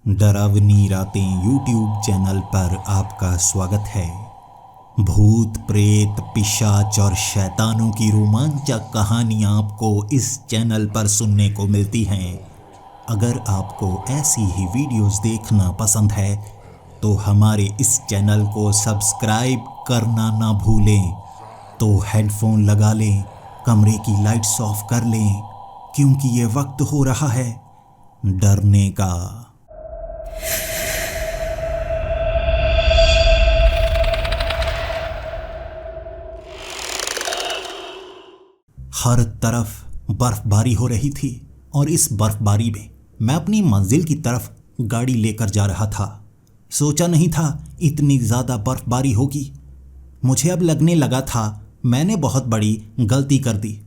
डरावनी रातें YouTube channel पर आपका स्वागत है। भूत प्रेत पिशाच और शैतानों की रोमांचक कहानियाँ आपको इस चैनल पर सुनने को मिलती हैं। अगर आपको ऐसी ही वीडियोस देखना पसंद है तो हमारे इस चैनल को सब्सक्राइब करना ना भूलें। तो हेडफोन लगा लें, कमरे की लाइट्स ऑफ कर लें, क्योंकि ये वक्त हो रहा है डरने का। हर तरफ बर्फबारी हो रही थी और इस बर्फबारी में मैं अपनी मंजिल की तरफ गाड़ी लेकर जा रहा था। सोचा नहीं था इतनी ज़्यादा बर्फबारी होगी। मुझे अब लगने लगा था मैंने बहुत बड़ी गलती कर दी।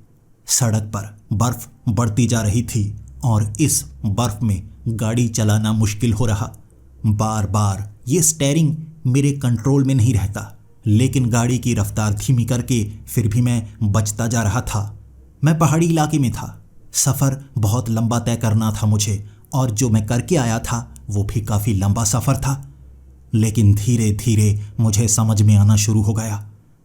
सड़क पर बर्फ बढ़ती जा रही थी और इस बर्फ में गाड़ी चलाना मुश्किल हो रहा। बार बार ये स्टीयरिंग मेरे कंट्रोल में नहीं रहता, लेकिन गाड़ी की रफ्तार धीमी करके फिर भी मैं बचता जा रहा था। मैं पहाड़ी इलाके में था। सफ़र बहुत लंबा तय करना था मुझे, और जो मैं करके आया था वो भी काफ़ी लंबा सफ़र था। लेकिन धीरे धीरे मुझे समझ में आना शुरू हो गया।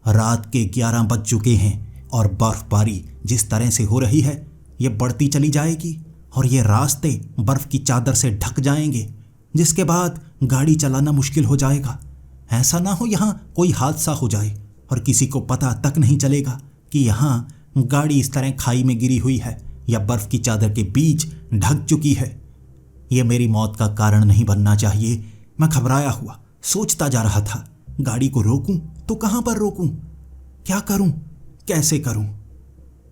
रात के 11 बज चुके हैं और बर्फबारी जिस तरह से हो रही है ये बढ़ती चली जाएगी और ये रास्ते बर्फ़ की चादर से ढक जाएंगे, जिसके बाद गाड़ी चलाना मुश्किल हो जाएगा। ऐसा ना हो यहाँ कोई हादसा हो जाए और किसी को पता तक नहीं चलेगा कि यहाँ गाड़ी इस तरह खाई में गिरी हुई है या बर्फ़ की चादर के बीच ढक चुकी है। ये मेरी मौत का कारण नहीं बनना चाहिए। मैं घबराया हुआ सोचता जा रहा था, गाड़ी को रोकूं तो कहाँ पर रोकूं, क्या करूं, कैसे करूं।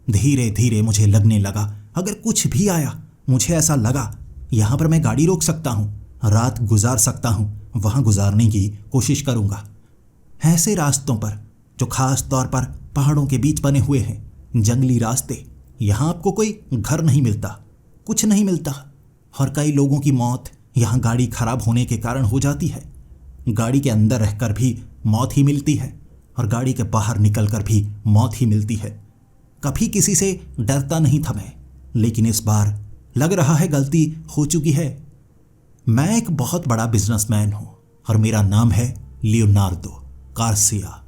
धीरे धीरे मुझे लगने लगा अगर कुछ भी आया, मुझे ऐसा लगा यहाँ पर मैं गाड़ी रोक सकता हूँ, रात गुजार सकता हूँ, वहाँ गुजारने की कोशिश करूँगा। ऐसे रास्तों पर जो खास तौर पर पहाड़ों के बीच बने हुए हैं, जंगली रास्ते, यहाँ आपको कोई घर नहीं मिलता, कुछ नहीं मिलता, और कई लोगों की मौत यहाँ गाड़ी खराब होने के कारण हो जाती है। गाड़ी के अंदर रहकर भी मौत ही मिलती है और गाड़ी के बाहर निकलकर भी मौत ही मिलती है। कभी किसी से डरता नहीं था मैं, लेकिन इस बार लग रहा है गलती हो चुकी है। मैं एक बहुत बड़ा बिजनेसमैन हूँ और मेरा नाम है लियोनार्डो गार्सिया।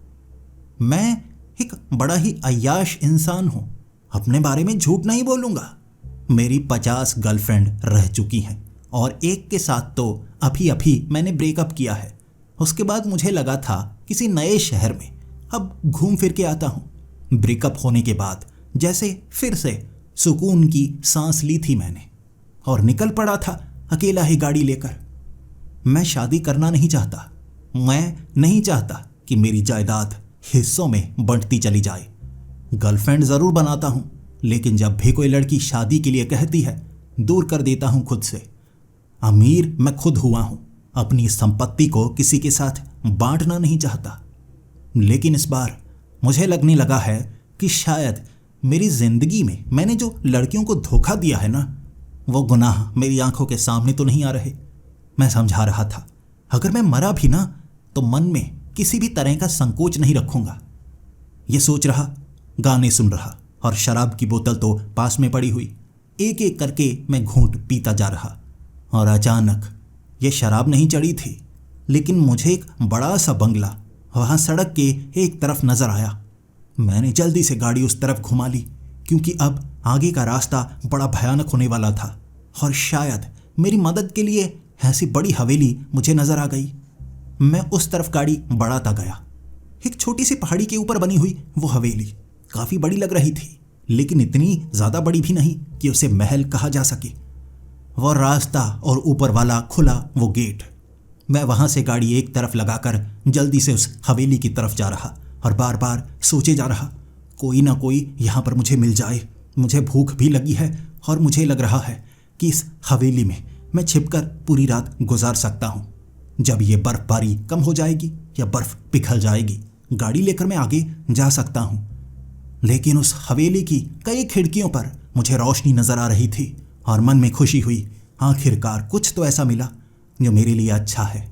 मैं एक बड़ा ही अय्याश इंसान हूँ, अपने बारे में झूठ नहीं बोलूँगा। मेरी 50 गर्लफ्रेंड रह चुकी हैं और एक के साथ तो अभी अभी मैंने ब्रेकअप किया है। उसके बाद मुझे लगा था किसी नए शहर में अब घूम फिर के आता हूँ। ब्रेकअप होने के बाद जैसे फिर से सुकून की सांस ली थी मैंने और निकल पड़ा था अकेला ही गाड़ी लेकर। मैं शादी करना नहीं चाहता। मैं नहीं चाहता कि मेरी जायदाद हिस्सों में बंटती चली जाए। गर्लफ्रेंड ज़रूर बनाता हूँ, लेकिन जब भी कोई लड़की शादी के लिए कहती है दूर कर देता हूँ खुद से। अमीर मैं खुद हुआ हूँ, अपनी संपत्ति को किसी के साथ बांटना नहीं चाहता। लेकिन इस बार मुझे लगने लगा है कि शायद मेरी ज़िंदगी में मैंने जो लड़कियों को धोखा दिया है ना, वो गुनाह मेरी आंखों के सामने तो नहीं आ रहे। मैं समझा रहा था अगर मैं मरा भी ना तो मन में किसी भी तरह का संकोच नहीं रखूंगा। ये सोच रहा, गाने सुन रहा और शराब की बोतल तो पास में पड़ी हुई। एक एक करके मैं घूंट पीता जा रहा और अचानक ये शराब नहीं चढ़ी थी, लेकिन मुझे एक बड़ा सा बंगला वहाँ सड़क के एक तरफ नजर आया। मैंने जल्दी से गाड़ी उस तरफ घुमा ली, क्योंकि अब आगे का रास्ता बड़ा भयानक होने वाला था और शायद मेरी मदद के लिए ऐसी बड़ी हवेली मुझे नजर आ गई। मैं उस तरफ गाड़ी बढ़ाता गया। एक छोटी सी पहाड़ी के ऊपर बनी हुई वो हवेली काफ़ी बड़ी लग रही थी, लेकिन इतनी ज़्यादा बड़ी भी नहीं कि उसे महल कहा जा सके। वो रास्ता और ऊपर वाला खुला वो गेट। मैं वहाँ से गाड़ी एक तरफ लगाकर जल्दी से उस हवेली की तरफ जा रहा और बार बार सोचे जा रहा, कोई ना कोई यहाँ पर मुझे मिल जाए। मुझे भूख भी लगी है और मुझे लग रहा है कि इस हवेली में मैं छिपकर पूरी रात गुजार सकता हूँ। जब ये बर्फबारी कम हो जाएगी या बर्फ़ पिघल जाएगी, गाड़ी लेकर मैं आगे जा सकता हूँ। लेकिन उस हवेली की कई खिड़कियों पर मुझे रोशनी नज़र आ रही थी और मन में खुशी हुई, आखिरकार कुछ तो ऐसा मिला जो मेरे लिए अच्छा है।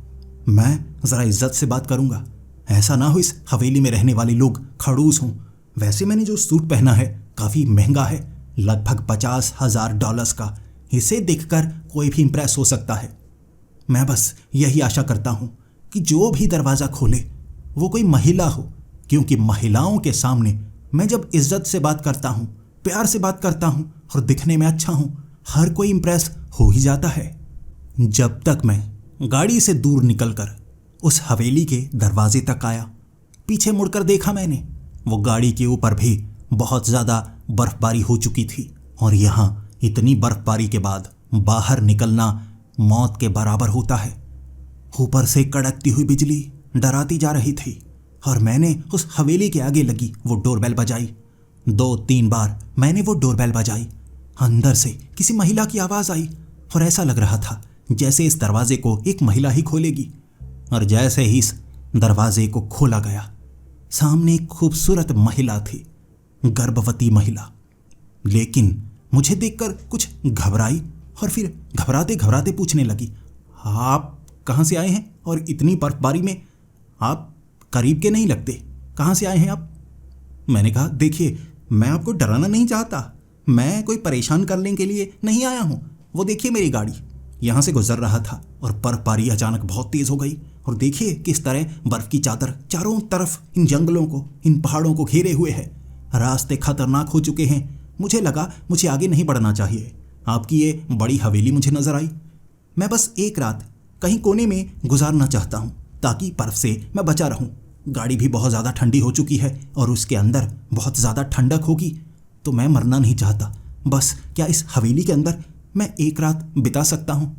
मैं ज़रा इज्जत से बात करूँगा, ऐसा ना हो इस हवेली में रहने वाले लोग खड़ूस हों। वैसे मैंने जो सूट पहना है काफ़ी महंगा है, लगभग $50,000 का। इसे देखकर कोई भी इम्प्रेस हो सकता है। मैं बस यही आशा करता हूँ कि जो भी दरवाज़ा खोले वो कोई महिला हो, क्योंकि महिलाओं के सामने मैं जब इज्जत से बात करता हूँ, प्यार से बात करता हूँ और दिखने में अच्छा हूँ, हर कोई इम्प्रेस हो ही जाता है। जब तक मैं गाड़ी से दूर निकलकर उस हवेली के दरवाजे तक आया, पीछे मुड़कर देखा मैंने, वो गाड़ी के ऊपर भी बहुत ज़्यादा बर्फबारी हो चुकी थी और यहाँ इतनी बर्फबारी के बाद बाहर निकलना मौत के बराबर होता है। ऊपर से कड़कती हुई बिजली डराती जा रही थी और मैंने उस हवेली के आगे लगी वो डोरबेल बजाई। 2-3 बार मैंने वो डोरबेल बजाई। अंदर से किसी महिला की आवाज़ आई और ऐसा लग रहा था जैसे इस दरवाजे को एक महिला ही खोलेगी। और जैसे ही इस दरवाजे को खोला गया, सामने एक खूबसूरत महिला थी, गर्भवती महिला। लेकिन मुझे देखकर कुछ घबराई और फिर घबराते घबराते पूछने लगी, आप कहाँ से आए हैं और इतनी बर्फबारी में? आप करीब के नहीं लगते, कहाँ से आए हैं आप? मैंने कहा, देखिए, मैं आपको डराना नहीं चाहता, मैं कोई परेशान करने के लिए नहीं आया हूँ। वो देखिए, मेरी गाड़ी यहाँ से गुजर रहा था और बर्फबारी अचानक बहुत तेज़ हो गई और देखिए किस तरह बर्फ़ की चादर चारों तरफ इन जंगलों को, इन पहाड़ों को घेरे हुए है। रास्ते खतरनाक हो चुके हैं। मुझे लगा मुझे आगे नहीं बढ़ना चाहिए। आपकी ये बड़ी हवेली मुझे नज़र आई। मैं बस एक रात कहीं कोने में गुजारना चाहता हूँ ताकि बर्फ़ से मैं बचा रहूँ। गाड़ी भी बहुत ज़्यादा ठंडी हो चुकी है और उसके अंदर बहुत ज़्यादा ठंडक होगी, तो मैं मरना नहीं चाहता। बस क्या इस हवेली के अंदर मैं एक रात बिता सकता हूँ?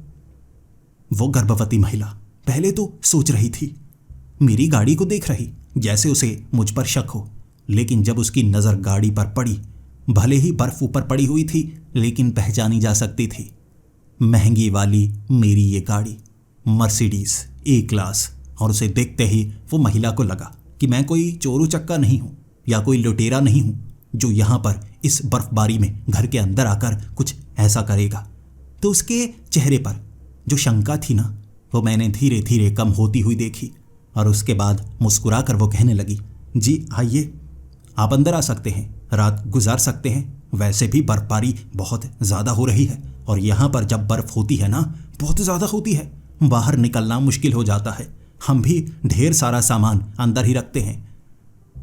वो गर्भवती महिला पहले तो सोच रही थी, मेरी गाड़ी को देख रही जैसे उसे मुझ पर शक हो, लेकिन जब उसकी नज़र गाड़ी पर पड़ी, भले ही बर्फ़ ऊपर पड़ी हुई थी लेकिन पहचानी जा सकती थी। महंगी वाली मेरी ये गाड़ी मर्सिडीज़ ए क्लास। और उसे देखते ही वो महिला को लगा कि मैं कोई चोरू चक्का नहीं हूँ या कोई लुटेरा नहीं हूँ जो यहाँ पर इस बर्फबारी में घर के अंदर आकर कुछ ऐसा करेगा। तो उसके चेहरे पर जो शंका थी ना, वो मैंने धीरे धीरे कम होती हुई देखी और उसके बाद मुस्कुरा कर वो कहने लगी, जी आइए, आप अंदर आ सकते हैं, रात गुजार सकते हैं। वैसे भी बर्फबारी बहुत ज़्यादा हो रही है और यहाँ पर जब बर्फ़ होती है ना, बहुत ज़्यादा होती है, बाहर निकलना मुश्किल हो जाता है। हम भी ढेर सारा सामान अंदर ही रखते हैं।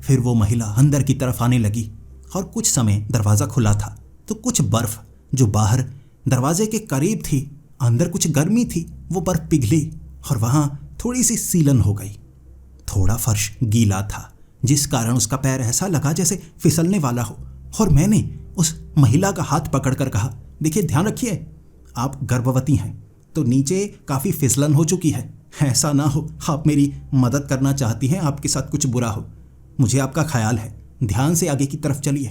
फिर वो महिला अंदर की तरफ आने लगी और कुछ समय दरवाज़ा खुला था तो कुछ बर्फ़ जो बाहर दरवाजे के करीब थी, अंदर कुछ गर्मी थी, वो बर्फ़ पिघली और वहाँ थोड़ी सी सीलन हो गई। थोड़ा फर्श गीला था जिस कारण उसका पैर ऐसा लगा जैसे फिसलने वाला हो और मैंने उस महिला का हाथ पकड़कर कहा, देखिए, ध्यान रखिए, आप गर्भवती हैं तो नीचे काफ़ी फिसलन हो चुकी है। ऐसा ना हो आप मेरी मदद करना चाहती हैं, आपके साथ कुछ बुरा हो। मुझे आपका ख्याल है, ध्यान से आगे की तरफ चलिए।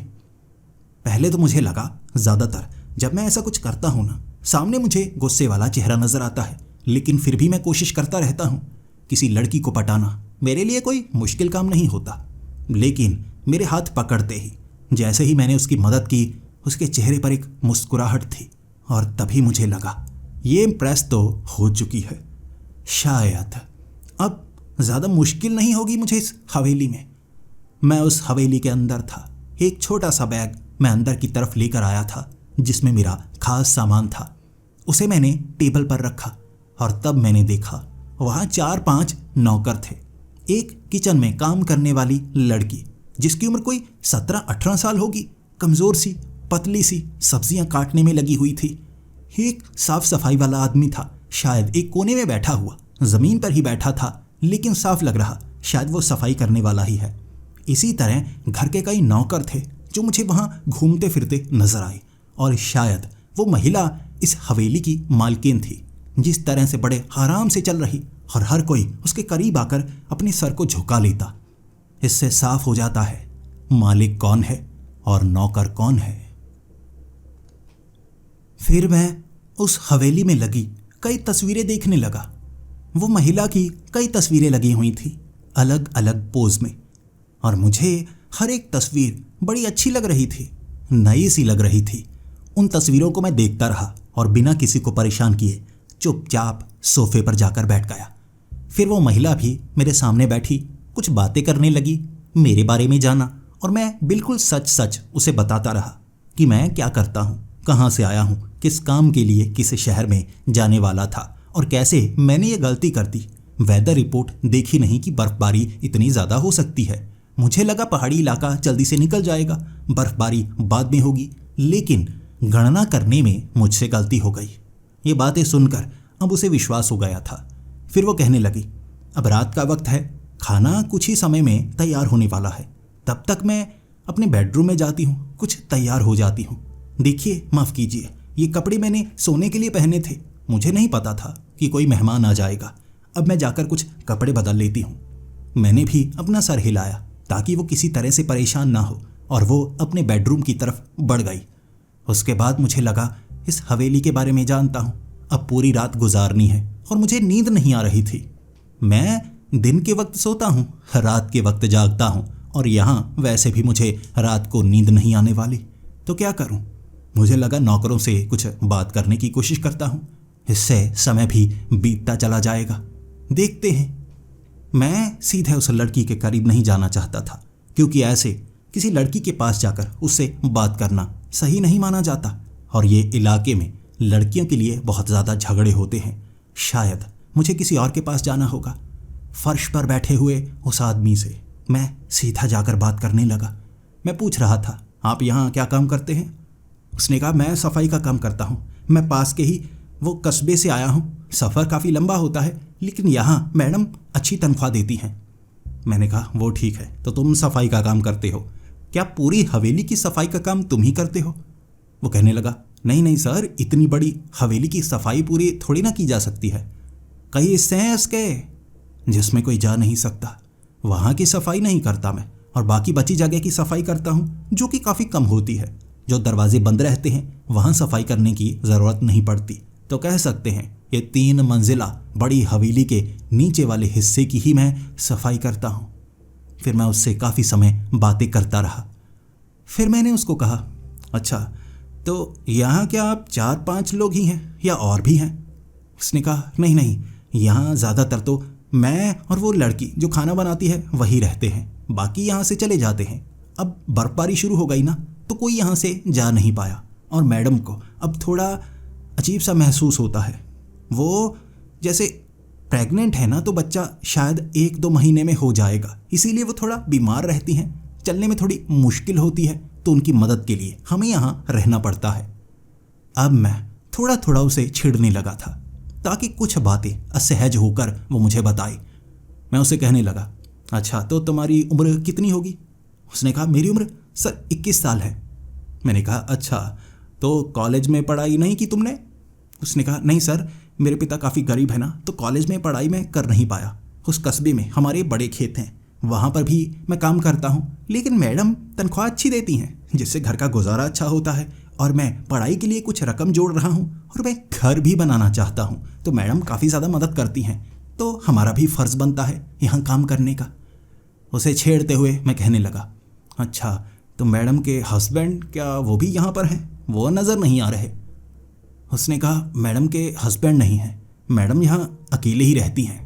पहले तो मुझे लगा ज़्यादातर जब मैं ऐसा कुछ करता हूँ ना, सामने मुझे गुस्से वाला चेहरा नज़र आता है, लेकिन फिर भी मैं कोशिश करता रहता हूँ। किसी लड़की को पटाना मेरे लिए कोई मुश्किल काम नहीं होता, लेकिन मेरे हाथ पकड़ते ही जैसे ही मैंने उसकी मदद की, उसके चेहरे पर एक मुस्कुराहट थी और तभी मुझे लगा ये इम्प्रेस तो हो चुकी है, शायद अब ज़्यादा मुश्किल नहीं होगी मुझे इस हवेली में। मैं उस हवेली के अंदर था। एक छोटा सा बैग मैं अंदर की तरफ लेकर आया था जिसमें मेरा खास सामान था। उसे मैंने टेबल पर रखा और तब मैंने देखा वहाँ 4-5 नौकर थे। एक किचन में काम करने वाली लड़की जिसकी उम्र कोई 17-18 साल होगी, कमज़ोर सी, पतली सी, सब्जियां काटने में लगी हुई थी। एक साफ सफाई वाला आदमी था, शायद एक कोने में बैठा हुआ, ज़मीन पर ही बैठा था, लेकिन साफ लग रहा शायद वो सफाई करने वाला ही है। इसी तरह घर के कई नौकर थे जो मुझे वहाँ घूमते फिरते नजर आए और शायद वो महिला इस हवेली की मालकिन थी। जिस तरह से बड़े आराम से चल रही और हर कोई उसके करीब आकर अपने सर को झुका लेता, इससे साफ हो जाता है मालिक कौन है और नौकर कौन है। फिर मैं उस हवेली में लगी कई तस्वीरें देखने लगा। वो महिला की कई तस्वीरें लगी हुई थी अलग अलग पोज में और मुझे हर एक तस्वीर बड़ी अच्छी लग रही थी, नई सी लग रही थी। उन तस्वीरों को मैं देखता रहा और बिना किसी को परेशान किए चुपचाप सोफे पर जाकर बैठ गया। फिर वो महिला भी मेरे सामने बैठी, कुछ बातें करने लगी, मेरे बारे में जाना और मैं बिल्कुल सच सच उसे बताता रहा कि मैं क्या करता हूँ, कहाँ से आया हूँ, किस काम के लिए किस शहर में जाने वाला था और कैसे मैंने ये गलती कर दी। वेदर रिपोर्ट देखी नहीं कि बर्फबारी इतनी ज़्यादा हो सकती है। मुझे लगा पहाड़ी इलाका जल्दी से निकल जाएगा, बर्फबारी बाद में होगी, लेकिन गणना करने में मुझसे गलती हो गई। ये बातें सुनकर अब उसे विश्वास हो गया था। फिर वो कहने लगी, अब रात का वक्त है, खाना कुछ ही समय में तैयार होने वाला है, तब तक मैं अपने बेडरूम में जाती हूँ, कुछ तैयार हो जाती हूँ। देखिए, माफ़ कीजिए, ये कपड़े मैंने सोने के लिए पहने थे, मुझे नहीं पता था कि कोई मेहमान आ जाएगा। अब मैं जाकर कुछ कपड़े बदल लेती हूँ। मैंने भी अपना सर हिलाया ताकि वो किसी तरह से परेशान ना हो और वो अपने बेडरूम की तरफ बढ़ गई। उसके बाद मुझे लगा इस हवेली के बारे में जानता हूँ, अब पूरी रात गुजारनी है और मुझे नींद नहीं आ रही थी। मैं दिन के वक्त सोता हूँ, रात के वक्त जागता हूँ और यहाँ वैसे भी मुझे रात को नींद नहीं आने वाली, तो क्या करूँ? मुझे लगा नौकरों से कुछ बात करने की कोशिश करता हूँ, इससे समय भी बीतता चला जाएगा। देखते हैं। मैं सीधे उस लड़की के करीब नहीं जाना चाहता था, क्योंकि ऐसे किसी लड़की के पास जाकर उससे बात करना सही नहीं माना जाता और ये इलाके में लड़कियों के लिए बहुत ज़्यादा झगड़े होते हैं। शायद मुझे किसी और के पास जाना होगा। फर्श पर बैठे हुए उस आदमी से मैं सीधा जाकर बात करने लगा। मैं पूछ रहा था, आप यहाँ क्या काम करते हैं? उसने कहा, मैं सफाई का काम करता हूँ, मैं पास के ही वो कस्बे से आया हूँ। सफ़र काफ़ी लंबा होता है, लेकिन यहाँ मैडम अच्छी तनख्वाह देती हैं। मैंने कहा, वो ठीक है, तो तुम सफाई का काम करते हो? क्या पूरी हवेली की सफाई का काम तुम ही करते हो? वो कहने लगा, नहीं नहीं सर, इतनी बड़ी हवेली की सफाई पूरी थोड़ी ना की जा सकती है। कई हिस्से हैं इसके जिसमें कोई जा नहीं सकता, वहाँ की सफाई नहीं करता मैं, और बाकी बची जगह की सफाई करता हूँ, जो कि काफ़ी कम होती है। जो दरवाजे बंद रहते हैं वहाँ सफाई करने की ज़रूरत नहीं पड़ती। तो कह सकते हैं ये 3 मंजिला बड़ी हवेली के नीचे वाले हिस्से की ही मैं सफाई करता हूँ। फिर मैं उससे काफ़ी समय बातें करता रहा। फिर मैंने उसको कहा, अच्छा तो यहाँ क्या आप 4-5 लोग ही हैं या और भी हैं? उसने कहा, नहीं नहीं, यहाँ ज़्यादातर तो मैं और वो लड़की जो खाना बनाती है वही रहते हैं, बाकी यहाँ से चले जाते हैं। अब बर्फबारी शुरू हो गई ना, तो कोई यहाँ से जा नहीं पाया और मैडम को अब थोड़ा अजीब सा महसूस होता है। वो जैसे प्रेग्नेंट है ना, तो बच्चा शायद 1-2 महीने में हो जाएगा, इसीलिए वो थोड़ा बीमार रहती हैं, चलने में थोड़ी मुश्किल होती है, तो उनकी मदद के लिए हमें यहाँ रहना पड़ता है। अब मैं थोड़ा थोड़ा उसे छेड़ने लगा था ताकि कुछ बातें असहज होकर वो मुझे बताए। मैं उसे कहने लगा, अच्छा तो तुम्हारी उम्र कितनी होगी? उसने कहा, मेरी उम्र सर 21 साल है। मैंने कहा, अच्छा तो कॉलेज में पढ़ाई नहीं की तुमने? उसने कहा, नहीं सर, मेरे पिता काफ़ी गरीब है ना, तो कॉलेज में पढ़ाई मैं कर नहीं पाया। उस कस्बे में हमारे बड़े खेत हैं, वहाँ पर भी मैं काम करता हूँ, लेकिन मैडम तनख्वाह अच्छी देती हैं, जिससे घर का गुजारा अच्छा होता है, और मैं पढ़ाई के लिए कुछ रकम जोड़ रहा हूँ और मैं घर भी बनाना चाहता हूँ, तो मैडम काफ़ी ज़्यादा मदद करती हैं, तो हमारा भी फ़र्ज़ बनता है यहाँ काम करने का। उसे छेड़ते हुए मैं कहने लगा, अच्छा तो मैडम के हस्बैंड क्या वो भी यहाँ पर हैं? वो नज़र नहीं आ रहे। उसने कहा, मैडम के हस्बैंड नहीं हैं, मैडम यहाँ अकेले ही रहती हैं।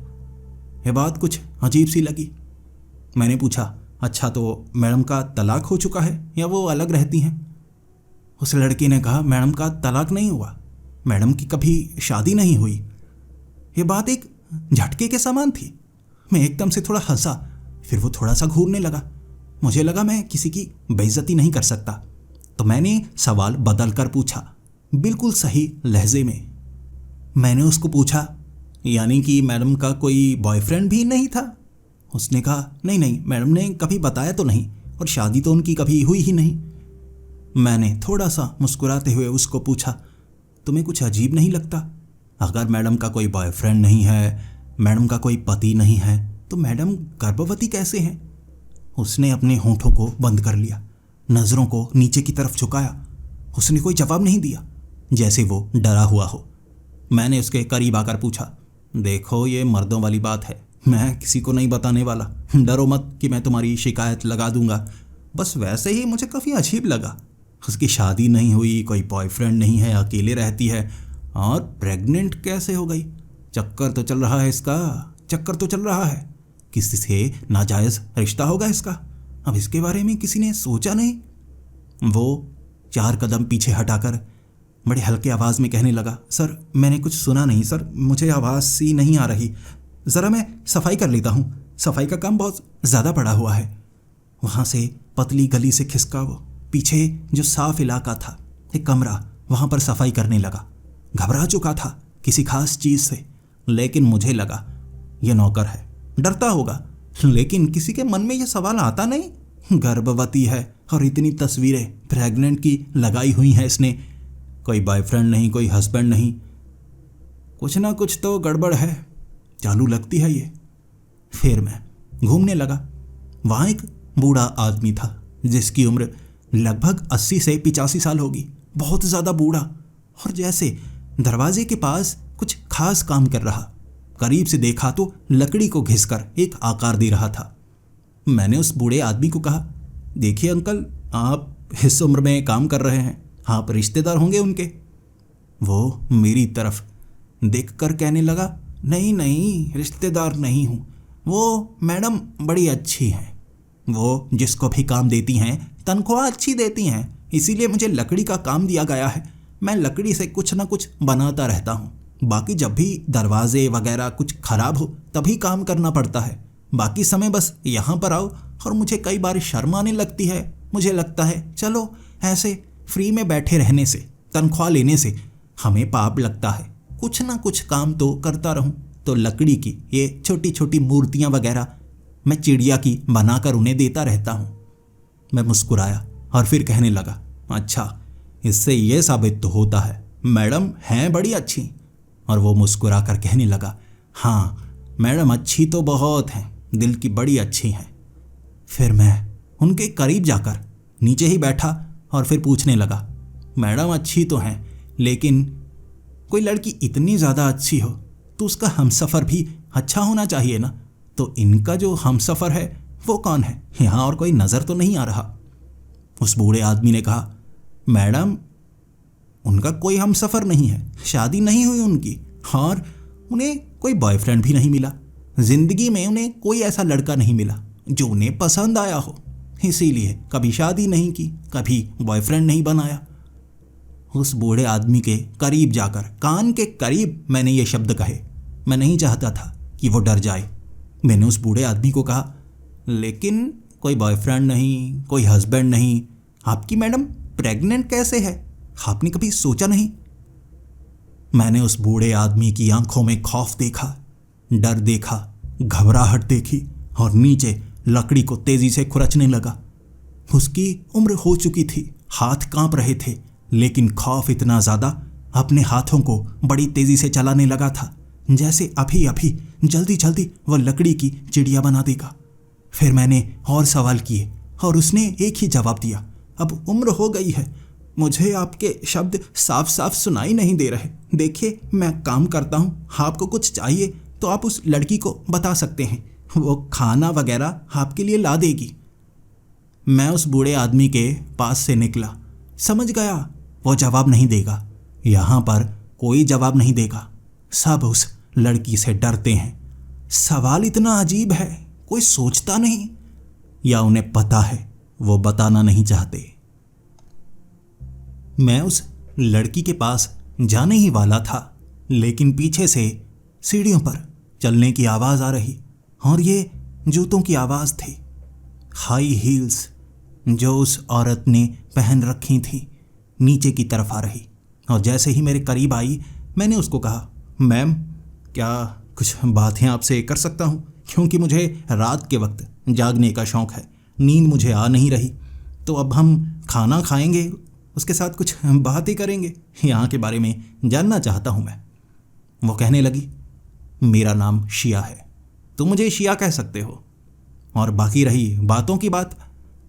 ये बात कुछ अजीब सी लगी। मैंने पूछा, अच्छा तो मैडम का तलाक हो चुका है या वो अलग रहती हैं? उस लड़की ने कहा, मैडम का तलाक नहीं हुआ, मैडम की कभी शादी नहीं हुई। ये बात एक झटके के समान थी। मैं एकदम से थोड़ा हंसा, फिर वो थोड़ा सा घूरने लगा। मुझे लगा मैं किसी की बेइज्जती नहीं कर सकता, तो मैंने सवाल बदल कर पूछा, बिल्कुल सही लहजे में। मैंने उसको पूछा, यानी कि मैडम का कोई बॉयफ्रेंड भी नहीं था? उसने कहा, नहीं नहीं, मैडम ने कभी बताया तो नहीं, और शादी तो उनकी कभी हुई ही नहीं। मैंने थोड़ा सा मुस्कुराते हुए उसको पूछा, तुम्हें कुछ अजीब नहीं लगता? अगर मैडम का कोई बॉयफ्रेंड नहीं है, मैडम का कोई पति नहीं है, तो मैडम गर्भवती कैसे हैं? उसने अपने होंठों को बंद कर लिया, नज़रों को नीचे की तरफ झुकाया। उसने कोई जवाब नहीं दिया, जैसे वो डरा हुआ हो। मैंने उसके करीब आकर पूछा, देखो ये मर्दों वाली बात है, मैं किसी को नहीं बताने वाला, डरो मत कि मैं तुम्हारी शिकायत लगा दूंगा। बस वैसे ही मुझे काफ़ी अजीब लगा, उसकी शादी नहीं हुई, कोई बॉयफ्रेंड नहीं है, अकेले रहती है, और प्रेग्नेंट कैसे हो गई? चक्कर तो चल रहा है इसका, चक्कर तो चल रहा है, किसी से नाजायज़ रिश्ता होगा इसका। अब इसके बारे में किसी ने सोचा नहीं? वो 4 कदम पीछे हटाकर बड़े हल्के आवाज़ में कहने लगा, सर मैंने कुछ सुना नहीं सर, मुझे आवाज़ सी नहीं आ रही, ज़रा मैं सफाई कर लेता हूँ, सफाई का काम बहुत ज़्यादा पड़ा हुआ है। वहाँ से पतली गली से खिसका वो पीछे जो साफ इलाका था, एक कमरा, वहाँ पर सफाई करने लगा। घबरा चुका था किसी खास चीज़ से, लेकिन मुझे लगा यह नौकर है, डरता होगा, लेकिन किसी के मन में यह सवाल आता नहीं, गर्भवती है और इतनी तस्वीरें प्रेग्नेंट की लगाई हुई हैं इसने, कोई बॉयफ्रेंड नहीं, कोई हस्बैंड नहीं, कुछ ना कुछ तो गड़बड़ है, चालू लगती है ये। फिर मैं घूमने लगा। वहाँ एक बूढ़ा आदमी था जिसकी उम्र लगभग 80 से 85 साल होगी, बहुत ज़्यादा बूढ़ा, और जैसे दरवाजे के पास कुछ खास काम कर रहा। करीब से देखा तो लकड़ी को घिसकर एक आकार दे रहा था। मैंने उस बूढ़े आदमी को कहा, देखिए अंकल, आप इस उम्र में काम कर रहे हैं, आप रिश्तेदार होंगे उनके। वो मेरी तरफ देखकर कहने लगा, नहीं नहीं, रिश्तेदार नहीं हूँ, वो मैडम बड़ी अच्छी हैं, वो जिसको भी काम देती हैं तनख्वाह अच्छी देती हैं, इसीलिए मुझे लकड़ी का काम दिया गया है। मैं लकड़ी से कुछ ना कुछ बनाता रहता हूँ, बाकी जब भी दरवाजे वगैरह कुछ खराब हो तभी काम करना पड़ता है, बाकी समय बस यहाँ पर आओ। और मुझे कई बार शर्म आने लगती है, मुझे लगता है चलो ऐसे फ्री में बैठे रहने से, तनख्वाह लेने से हमें पाप लगता है, कुछ ना कुछ काम तो करता रहूं। तो लकड़ी की ये छोटी छोटी मूर्तियां वगैरह मैं चिड़िया की बनाकर उन्हें देता रहता हूं। मैं मुस्कुराया और फिर कहने लगा, अच्छा, इससे ये साबित तो होता है मैडम हैं बड़ी अच्छी। और वो मुस्कुरा कर कहने लगा, हाँ मैडम अच्छी तो बहुत हैं, दिल की बड़ी अच्छी हैं। फिर मैं उनके करीब जाकर नीचे ही बैठा और फिर पूछने लगा, मैडम अच्छी तो हैं, लेकिन कोई लड़की इतनी ज़्यादा अच्छी हो तो उसका हमसफ़र भी अच्छा होना चाहिए ना, तो इनका जो हमसफ़र है वो कौन है, यहाँ और कोई नज़र तो नहीं आ रहा। उस बूढ़े आदमी ने कहा, मैडम उनका कोई हमसफ़र नहीं है, शादी नहीं हुई उनकी, और उन्हें कोई बॉयफ्रेंड भी नहीं मिला, ज़िंदगी में उन्हें कोई ऐसा लड़का नहीं मिला जो उन्हें पसंद आया हो, इसीलिए कभी शादी नहीं की, कभी बॉयफ्रेंड नहीं बनाया। उस बूढ़े आदमी के करीब जाकर, कान के करीब मैंने ये शब्द कहे। मैं नहीं चाहता था कि वो डर जाए। मैंने उस बूढ़े आदमी को कहा, लेकिन कोई बॉयफ्रेंड नहीं, कोई हस्बैंड नहीं, आपकी मैडम प्रेग्नेंट कैसे है, आपने कभी सोचा नहीं? मैंने उस बूढ़े आदमी की आंखों में खौफ देखा, डर देखा, घबराहट देखी और नीचे लकड़ी को तेजी से खुरचने लगा। उसकी उम्र हो चुकी थी, हाथ कांप रहे थे, लेकिन खौफ इतना ज़्यादा अपने हाथों को बड़ी तेजी से चलाने लगा था जैसे अभी अभी जल्दी जल्दी वह लकड़ी की चिड़िया बना देगा। फिर मैंने और सवाल किए और उसने एक ही जवाब दिया, अब उम्र हो गई है, मुझे आपके शब्द साफ साफ सुनाई नहीं दे रहे, देखिए मैं काम करता हूँ, आपको कुछ चाहिए तो आप उस लड़की को बता सकते हैं, वो खाना वगैरह आपके लिए ला देगी। मैं उस बूढ़े आदमी के पास से निकला, समझ गया वो जवाब नहीं देगा, यहाँ पर कोई जवाब नहीं देगा, सब उस लड़की से डरते हैं। सवाल इतना अजीब है, कोई सोचता नहीं, या उन्हें पता है वो बताना नहीं चाहते। मैं उस लड़की के पास जाने ही वाला था, लेकिन पीछे से सीढ़ियों पर चलने की आवाज़ आ रही और ये जूतों की आवाज़ थी, हाई हील्स जो उस औरत ने पहन रखी थी नीचे की तरफ आ रही। और जैसे ही मेरे करीब आई मैंने उसको कहा, मैम क्या कुछ बातें आपसे कर सकता हूँ, क्योंकि मुझे रात के वक्त जागने का शौक़ है, नींद मुझे आ नहीं रही, तो अब हम खाना खाएंगे, उसके साथ कुछ बातें करेंगे, यहाँ के बारे में जानना चाहता हूँ मैं। वो कहने लगी, मेरा नाम शिया है, तुम मुझे शिया कह सकते हो, और बाकी रही बातों की बात,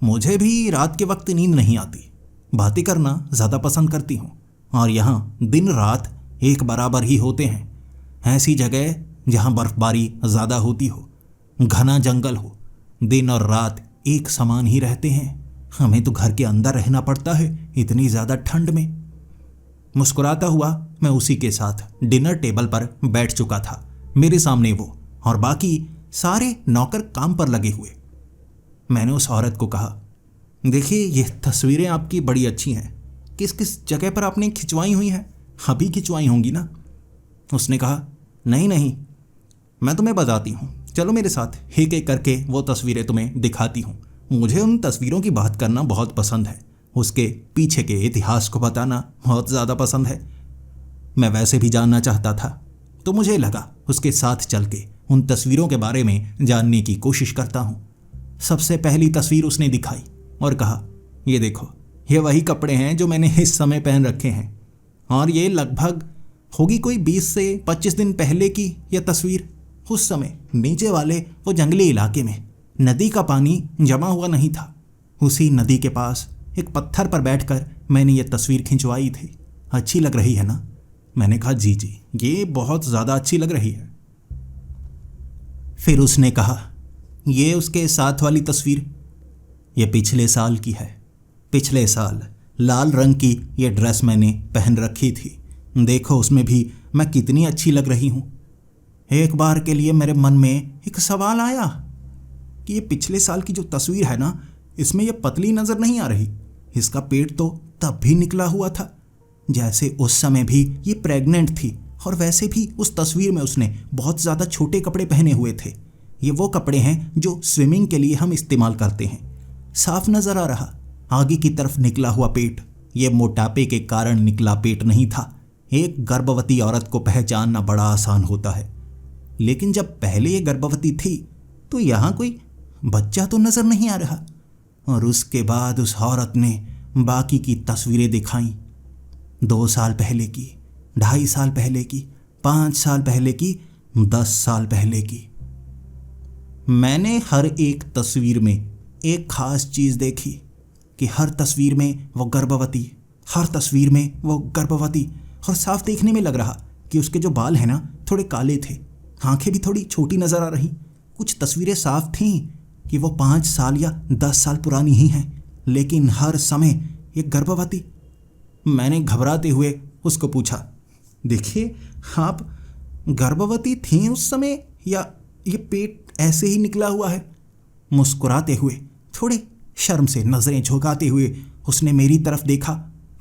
मुझे भी रात के वक्त नींद नहीं आती, बातें करना ज़्यादा पसंद करती हूँ, और यहाँ दिन रात एक बराबर ही होते हैं। ऐसी जगह जहाँ बर्फबारी ज़्यादा होती हो, घना जंगल हो, दिन और रात एक समान ही रहते हैं। हमें तो घर के अंदर रहना पड़ता है इतनी ज़्यादा ठंड में। मुस्कुराता हुआ मैं उसी के साथ डिनर टेबल पर बैठ चुका था, मेरे सामने वो और बाकी सारे नौकर काम पर लगे हुए। मैंने उस औरत को कहा, देखिए ये तस्वीरें आपकी बड़ी अच्छी हैं, किस किस जगह पर आपने खिंचवाई हुई हैं? अभी खिंचवाई होंगी ना? उसने कहा, नहीं नहीं, मैं तुम्हें बताती हूँ, चलो मेरे साथ। एक एक करके वो तस्वीरें तुम्हें दिखाती हूँ। मुझे उन तस्वीरों की बात करना बहुत पसंद है, उसके पीछे के इतिहास को बताना बहुत ज़्यादा पसंद है। मैं वैसे भी जानना चाहता था, तो मुझे लगा उसके साथ चल के उन तस्वीरों के बारे में जानने की कोशिश करता हूँ। सबसे पहली तस्वीर उसने दिखाई और कहा, ये देखो, ये वही कपड़े हैं जो मैंने इस समय पहन रखे हैं, और ये लगभग होगी कोई 20 से 25 दिन पहले की यह तस्वीर। उस समय नीचे वाले वो जंगली इलाके में नदी का पानी जमा हुआ नहीं था। उसी नदी के पास एक पत्थर पर बैठकर मैंने ये तस्वीर खिंचवाई थी। अच्छी लग रही है ना? मैंने कहा, जी जी, ये बहुत ज़्यादा अच्छी लग रही है। फिर उसने कहा, ये उसके साथ वाली तस्वीर, ये पिछले साल की है। पिछले साल लाल रंग की ये ड्रेस मैंने पहन रखी थी। देखो उसमें भी मैं कितनी अच्छी लग रही हूँ। एक बार के लिए मेरे मन में एक सवाल आया कि ये पिछले साल की जो तस्वीर है ना, इसमें ये पतली नज़र नहीं आ रही। इसका पेट तो तब भी निकला हुआ था, जैसे उस समय भी ये प्रेग्नेंट थी, और वैसे भी उस तस्वीर में उसने बहुत ज़्यादा छोटे कपड़े पहने हुए थे। ये वो कपड़े हैं जो स्विमिंग के लिए हम इस्तेमाल करते हैं। साफ नज़र आ रहा आगे की तरफ निकला हुआ पेट। ये मोटापे के कारण निकला पेट नहीं था। एक गर्भवती औरत को पहचानना बड़ा आसान होता है, लेकिन जब पहले ये गर्भवती थी तो यहाँ कोई बच्चा तो नज़र नहीं आ रहा। और उसके बाद उस औरत ने बाकी की तस्वीरें दिखाईं। 2 साल पहले की, 2.5 साल पहले की, 5 साल पहले की, 10 साल पहले की। मैंने हर एक तस्वीर में एक खास चीज़ देखी कि हर तस्वीर में वो गर्भवती, हर तस्वीर में वो गर्भवती। और साफ देखने में लग रहा कि उसके जो बाल हैं ना, थोड़े काले थे, आंखें भी थोड़ी छोटी नज़र आ रही। कुछ तस्वीरें साफ थीं कि वो 5 साल या 10 साल पुरानी ही हैं, लेकिन हर समय ये गर्भवती। मैंने घबराते हुए उसको पूछा, देखिए, आप गर्भवती थीं उस समय, या ये पेट ऐसे ही निकला हुआ है? मुस्कुराते हुए, थोड़े शर्म से नज़रें झुकाते हुए उसने मेरी तरफ देखा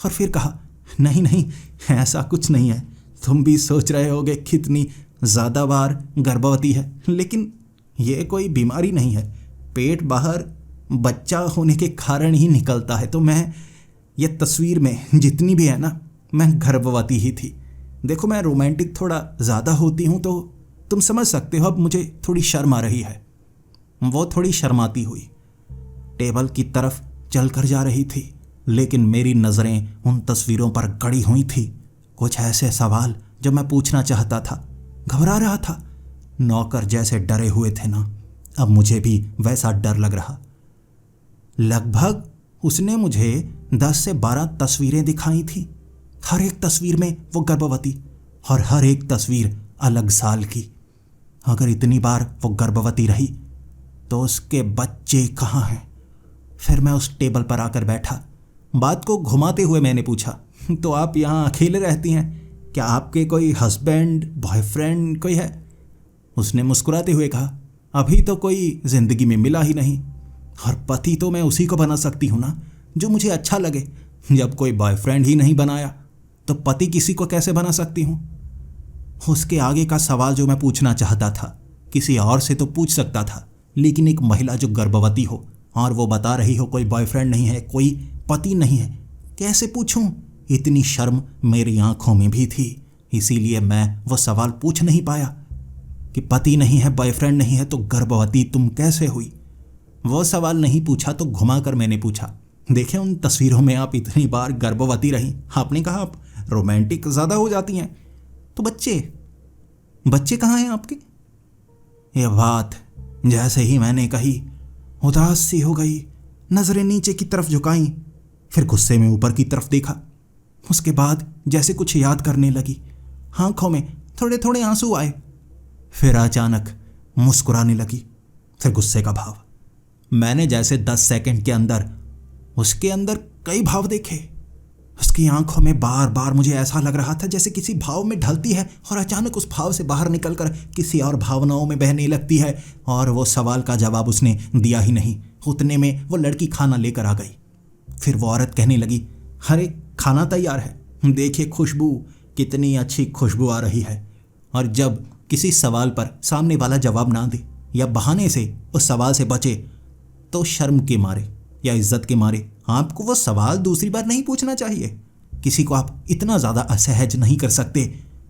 और फिर कहा, नहीं नहीं, ऐसा कुछ नहीं है। तुम भी सोच रहे होगे कितनी ज़्यादा बार गर्भवती है, लेकिन ये कोई बीमारी नहीं है। पेट बाहर बच्चा होने के कारण ही निकलता है। तो मैं ये तस्वीर में जितनी भी है ना, मैं गर्भवती ही थी। देखो, मैं रोमांटिक थोड़ा ज़्यादा होती हूँ, तो तुम समझ सकते हो अब मुझे थोड़ी शर्म आ रही है। वो थोड़ी शर्माती हुई टेबल की तरफ चल कर जा रही थी, लेकिन मेरी नज़रें उन तस्वीरों पर गड़ी हुई थी। कुछ ऐसे सवाल जो मैं पूछना चाहता था, घबरा रहा था। नौकर जैसे डरे हुए थे ना, अब मुझे भी वैसा डर लग रहा। लगभग उसने मुझे 10 से 12 तस्वीरें दिखाई थी। हर एक तस्वीर में वो गर्भवती, और हर एक तस्वीर अलग साल की। अगर इतनी बार वो गर्भवती रही तो उसके बच्चे कहाँ हैं? फिर मैं उस टेबल पर आकर बैठा। बात को घुमाते हुए मैंने पूछा, तो आप यहाँ अकेले रहती हैं? क्या आपके कोई हस्बैंड, बॉयफ्रेंड कोई है? उसने मुस्कुराते हुए कहा, अभी तो कोई ज़िंदगी में मिला ही नहीं, और पति तो मैं उसी को बना सकती हूँ ना जो मुझे अच्छा लगे। जब कोई बॉयफ्रेंड ही नहीं बनाया तो पति किसी को कैसे बना सकती हूँ? उसके आगे का सवाल जो मैं पूछना चाहता था किसी और से तो पूछ सकता था, लेकिन एक महिला जो गर्भवती हो और वो बता रही हो कोई बॉयफ्रेंड नहीं है, कोई पति नहीं है, कैसे पूछूं? इतनी शर्म मेरी आंखों में भी थी, इसीलिए मैं वो सवाल पूछ नहीं पाया कि पति नहीं है, बॉयफ्रेंड नहीं है, तो गर्भवती तुम कैसे हुई? वो सवाल नहीं पूछा तो घुमाकर मैंने पूछा, देखें, उन तस्वीरों में आप इतनी बार गर्भवती रही, आपने कहा आप रोमांटिक ज़्यादा हो जाती हैं, तो बच्चे कहाँ हैं आपके? ये बात जैसे ही मैंने कही, उदास सी हो गई, नज़रें नीचे की तरफ झुकाईं, फिर गुस्से में ऊपर की तरफ देखा। उसके बाद जैसे कुछ याद करने लगी, आंखों में थोड़े थोड़े आंसू आए, फिर अचानक मुस्कुराने लगी, फिर गुस्से का भाव। मैंने जैसे 10 सेकंड के अंदर उसके अंदर कई भाव देखे। उसकी आंखों में बार बार मुझे ऐसा लग रहा था जैसे किसी भाव में ढलती है और अचानक उस भाव से बाहर निकलकर किसी और भावनाओं में बहने लगती है। और वो सवाल का जवाब उसने दिया ही नहीं। उतने में वो लड़की खाना लेकर आ गई। फिर वो औरत कहने लगी, अरे खाना तैयार है, देखिए खुशबू, कितनी अच्छी खुशबू आ रही है। और जब किसी सवाल पर सामने वाला जवाब ना दे या बहाने से उस सवाल से बचे तो शर्म के मारे या इज्जत के मारे आपको वो सवाल दूसरी बार नहीं पूछना चाहिए। किसी को आप इतना ज़्यादा असहज नहीं कर सकते।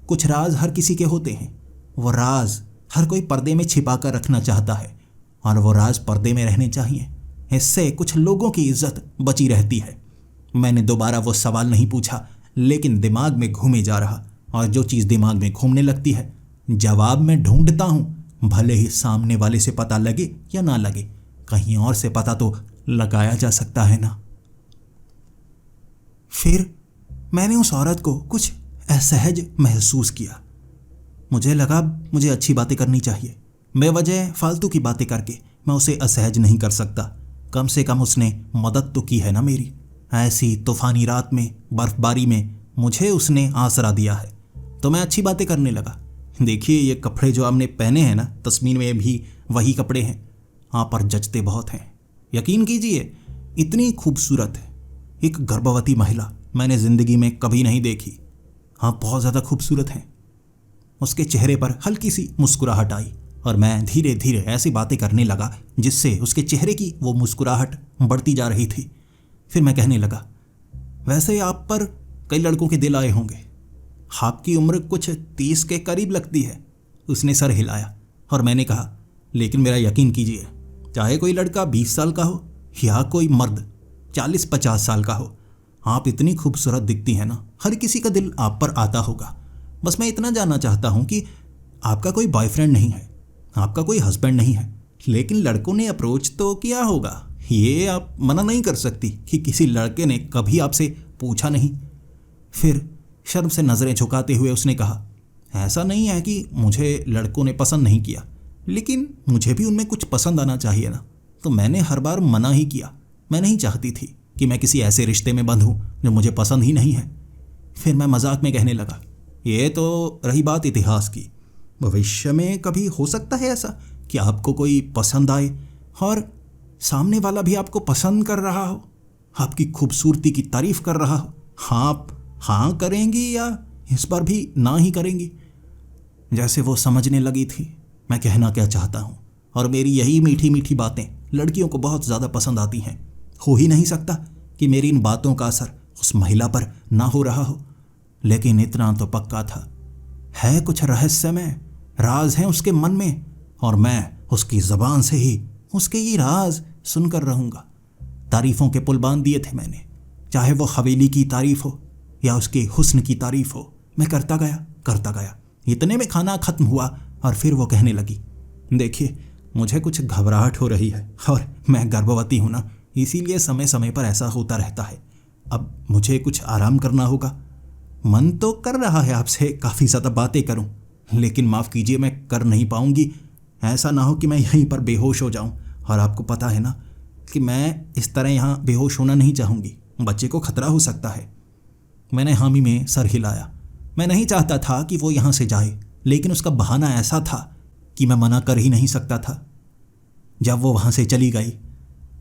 कुछ राज हर किसी के होते हैं, वो राज हर कोई पर्दे में छिपा कर रखना चाहता है और वो राज पर्दे में रहने चाहिए। इससे कुछ लोगों की इज्जत बची रहती है। मैंने दोबारा वो सवाल नहीं पूछा, लेकिन दिमाग में घूमे जा रहा, और जो चीज़ दिमाग में घूमने लगती है जवाब में ढूंढता हूँ, भले ही सामने वाले से पता लगे या ना लगे, कहीं और से पता तो लगाया जा सकता है ना। फिर मैंने उस औरत को कुछ असहज महसूस किया। मुझे लगा मुझे अच्छी बातें करनी चाहिए। बेवजह फालतू की बातें करके मैं उसे असहज नहीं कर सकता। कम से कम उसने मदद तो की है ना मेरी। ऐसी तूफानी रात में, बर्फबारी में मुझे उसने आसरा दिया है, तो मैं अच्छी बातें करने लगा। देखिए ये कपड़े जो आपने पहने हैं ना, तस्वीर में भी वही कपड़े हैं, आप पर जचते बहुत हैं। यकीन कीजिए, इतनी खूबसूरत है एक गर्भवती महिला मैंने ज़िंदगी में कभी नहीं देखी। आप बहुत ज़्यादा खूबसूरत हैं। उसके चेहरे पर हल्की सी मुस्कुराहट आई और मैं धीरे धीरे ऐसी बातें करने लगा जिससे उसके चेहरे की वो मुस्कुराहट बढ़ती जा रही थी। फिर मैं कहने लगा, वैसे आप पर कई लड़कों के दिल आए होंगे, आपकी उम्र कुछ 30 के करीब लगती है। उसने सर हिलाया और मैंने कहा, लेकिन मेरा यकीन कीजिए, चाहे कोई लड़का 20 साल का हो या कोई मर्द 40-50 साल का हो, आप इतनी खूबसूरत दिखती हैं ना, हर किसी का दिल आप पर आता होगा। बस मैं इतना जानना चाहता हूँ कि आपका कोई बॉयफ्रेंड नहीं है, आपका कोई हस्बैंड नहीं है, लेकिन लड़कों ने अप्रोच तो किया होगा। ये आप मना नहीं कर सकती कि किसी लड़के ने कभी आपसे पूछा नहीं। फिर शर्म से नज़रें झुकाते हुए उसने कहा, ऐसा नहीं है कि मुझे लड़कों ने पसंद नहीं किया, लेकिन मुझे भी उनमें कुछ पसंद आना चाहिए ना, तो मैंने हर बार मना ही किया। मैं नहीं चाहती थी कि मैं किसी ऐसे रिश्ते में बंधूं जो मुझे पसंद ही नहीं है। फिर मैं मजाक में कहने लगा, ये तो रही बात इतिहास की, भविष्य में कभी हो सकता है ऐसा कि आपको कोई पसंद आए और सामने वाला भी आपको पसंद कर रहा हो, आपकी खूबसूरती की तारीफ कर रहा हो। आप हाँ करेंगी या इस बार भी ना ही करेंगी? जैसे वो समझने लगी थी मैं कहना क्या चाहता हूँ, और मेरी यही मीठी मीठी बातें लड़कियों को बहुत ज़्यादा पसंद आती हैं। हो ही नहीं सकता कि मेरी इन बातों का असर उस महिला पर ना हो रहा हो। लेकिन इतना तो पक्का था, है कुछ रहस्यमय राज हैं उसके मन में, और मैं उसकी ज़बान से ही उसके ये राज सुनकर रहूँगा। तारीफ़ों के पुल बांध दिए थे मैंने, चाहे वो हवेली की तारीफ़ हो या उसके हुस्न की तारीफ़ हो। मैं करता गया। इतने में खाना ख़त्म हुआ और फिर वो कहने लगी, देखिए मुझे कुछ घबराहट हो रही है और मैं गर्भवती हूँ ना, इसीलिए समय समय पर ऐसा होता रहता है। अब मुझे कुछ आराम करना होगा। मन तो कर रहा है आपसे काफ़ी ज़्यादा बातें करूं, लेकिन माफ़ कीजिए मैं कर नहीं पाऊंगी। ऐसा ना हो कि मैं यहीं पर बेहोश हो जाऊं, और आपको पता है ना कि मैं इस तरह यहाँ बेहोश होना नहीं चाहूँगी, बच्चे को खतरा हो सकता है। मैंने हामी में सर हिलाया। मैं नहीं चाहता था कि वो यहाँ से जाए, लेकिन उसका बहाना ऐसा था कि मैं मना कर ही नहीं सकता था। जब वो वहाँ से चली गई,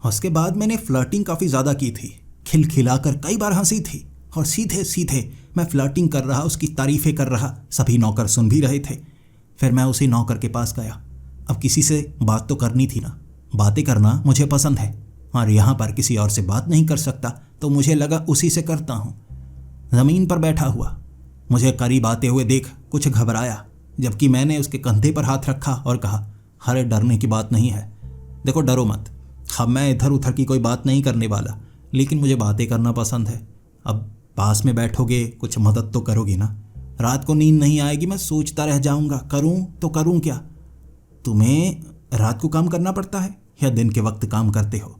उसके बाद मैंने फ्लर्टिंग काफ़ी ज़्यादा की थी, खिलखिलाकर कई बार हंसी थी, और सीधे सीधे मैं फ्लर्टिंग कर रहा, उसकी तारीफ़ें कर रहा। सभी नौकर सुन भी रहे थे। फिर मैं उसी नौकर के पास गया। अब किसी से बात तो करनी थी ना, बातें करना मुझे पसंद है, और यहाँ पर किसी और से बात नहीं कर सकता, तो मुझे लगा उसी से करता हूँ। ज़मीन पर बैठा हुआ मुझे करीब आते हुए देख कुछ घबराया, जबकि मैंने उसके कंधे पर हाथ रखा और कहा, अरे डरने की बात नहीं है, देखो डरो मत। अब मैं इधर उधर की कोई बात नहीं करने वाला, लेकिन मुझे बातें करना पसंद है। अब पास में बैठोगे, कुछ मदद तो करोगी ना। रात को नींद नहीं आएगी, मैं सोचता रह जाऊंगा, करूं तो करूं क्या। तुम्हें रात को काम करना पड़ता है या दिन के वक्त काम करते हो?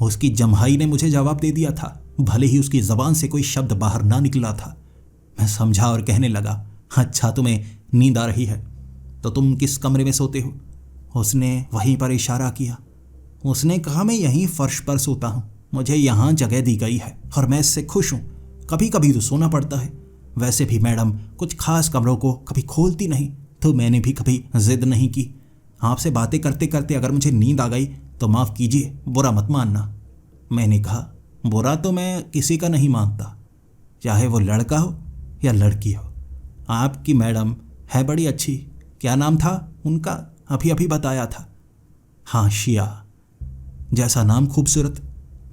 उसकी जम्हाई ने मुझे जवाब दे दिया था, भले ही उसकी ज़बान से कोई शब्द बाहर ना निकला था। मैं समझा और कहने लगा, अच्छा तुम्हें नींद आ रही है तो तुम किस कमरे में सोते हो? उसने वहीं पर इशारा किया। उसने कहा, मैं यहीं फर्श पर सोता हूँ, मुझे यहाँ जगह दी गई है और मैं इससे खुश हूँ। कभी कभी तो सोना पड़ता है। वैसे भी मैडम कुछ खास कमरों को कभी खोलती नहीं, तो मैंने भी कभी जिद नहीं की। आपसे बातें करते करते अगर मुझे नींद आ गई तो माफ़ कीजिए, बुरा मत मानना। मैंने कहा, बुरा तो मैं किसी का नहीं मानता, चाहे वो लड़का हो या लड़की हो। आपकी मैडम है बड़ी अच्छी। क्या नाम था उनका? अभी अभी बताया था। हाँ, शिया। जैसा नाम खूबसूरत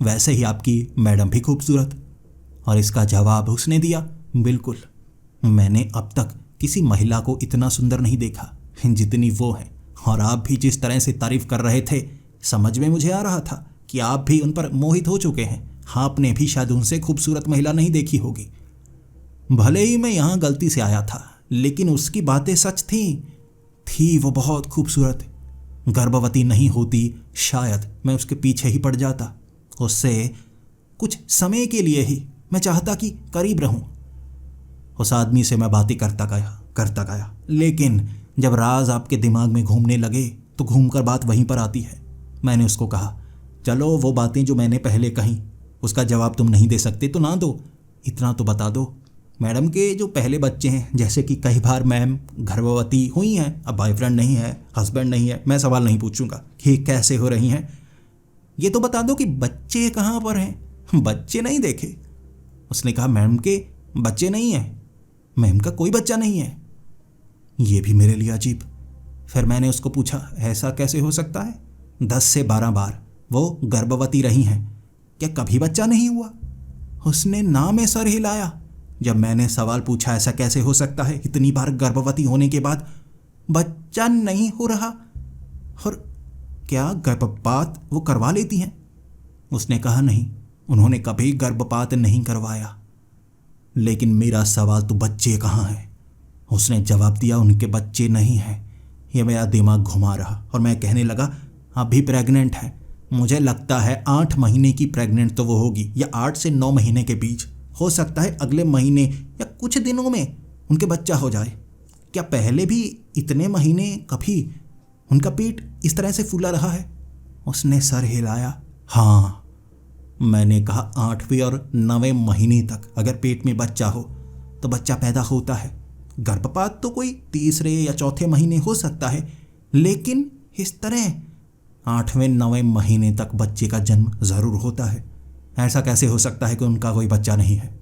वैसे ही आपकी मैडम भी खूबसूरत। और इसका जवाब उसने दिया, बिल्कुल, मैंने अब तक किसी महिला को इतना सुंदर नहीं देखा जितनी वो है। और आप भी जिस तरह से तारीफ कर रहे थे, समझ में मुझे आ रहा था कि आप भी उन पर मोहित हो चुके हैं। आपने भी शायद उनसे खूबसूरत महिला नहीं देखी होगी। भले ही मैं यहाँ गलती से आया था, लेकिन उसकी बातें सच थी वो बहुत खूबसूरत। गर्भवती नहीं होती, शायद मैं उसके पीछे ही पड़ जाता। उससे कुछ समय के लिए ही मैं चाहता कि करीब रहूं। उस आदमी से मैं बातें करता गया, लेकिन जब राज आपके दिमाग में घूमने लगे तो घूमकर बात वहीं पर आती है। मैंने उसको कहा, चलो वो बातें जो मैंने पहले कहीं उसका जवाब तुम नहीं दे सकते तो ना दो, इतना तो बता दो। मैडम के जो पहले बच्चे हैं, जैसे कि कई बार मैम गर्भवती हुई हैं, अब बॉयफ्रेंड नहीं है, हस्बैंड नहीं है, मैं सवाल नहीं पूछूंगा कि कैसे हो रही हैं, ये तो बता दो कि बच्चे कहाँ पर हैं। बच्चे नहीं देखे। उसने कहा, मैम के बच्चे नहीं हैं, मैम का कोई बच्चा नहीं है। ये भी मेरे लिए अजीब। फिर मैंने उसको पूछा, ऐसा कैसे हो सकता है? 10 से 12 बार वो गर्भवती रही हैं, क्या कभी बच्चा नहीं हुआ? उसने ना में सर हिलाया। जब मैंने सवाल पूछा, ऐसा कैसे हो सकता है, इतनी बार गर्भवती होने के बाद बच्चा नहीं हो रहा, और क्या गर्भपात वो करवा लेती हैं? उसने कहा, नहीं, उन्होंने कभी गर्भपात नहीं करवाया। लेकिन मेरा सवाल तो बच्चे कहाँ हैं? उसने जवाब दिया, उनके बच्चे नहीं हैं। ये मेरा दिमाग घुमा रहा और मैं कहने लगा, अभी प्रेग्नेंट है, मुझे लगता है 8 महीने की प्रेग्नेंट तो वो होगी, या 8 से 9 महीने के बीच। हो सकता है अगले महीने या कुछ दिनों में उनके बच्चा हो जाए। क्या पहले भी इतने महीने कभी उनका पेट इस तरह से फूला रहा है? उसने सर हिलाया। हाँ, मैंने कहा 8वें और 9वें महीने तक अगर पेट में बच्चा हो तो बच्चा पैदा होता है। गर्भपात तो कोई 3रे या 4थे महीने हो सकता है, लेकिन इस तरह 8वें 9वें महीने तक बच्चे का जन्म ज़रूर होता है। ऐसा कैसे हो सकता है कि उनका कोई बच्चा नहीं है?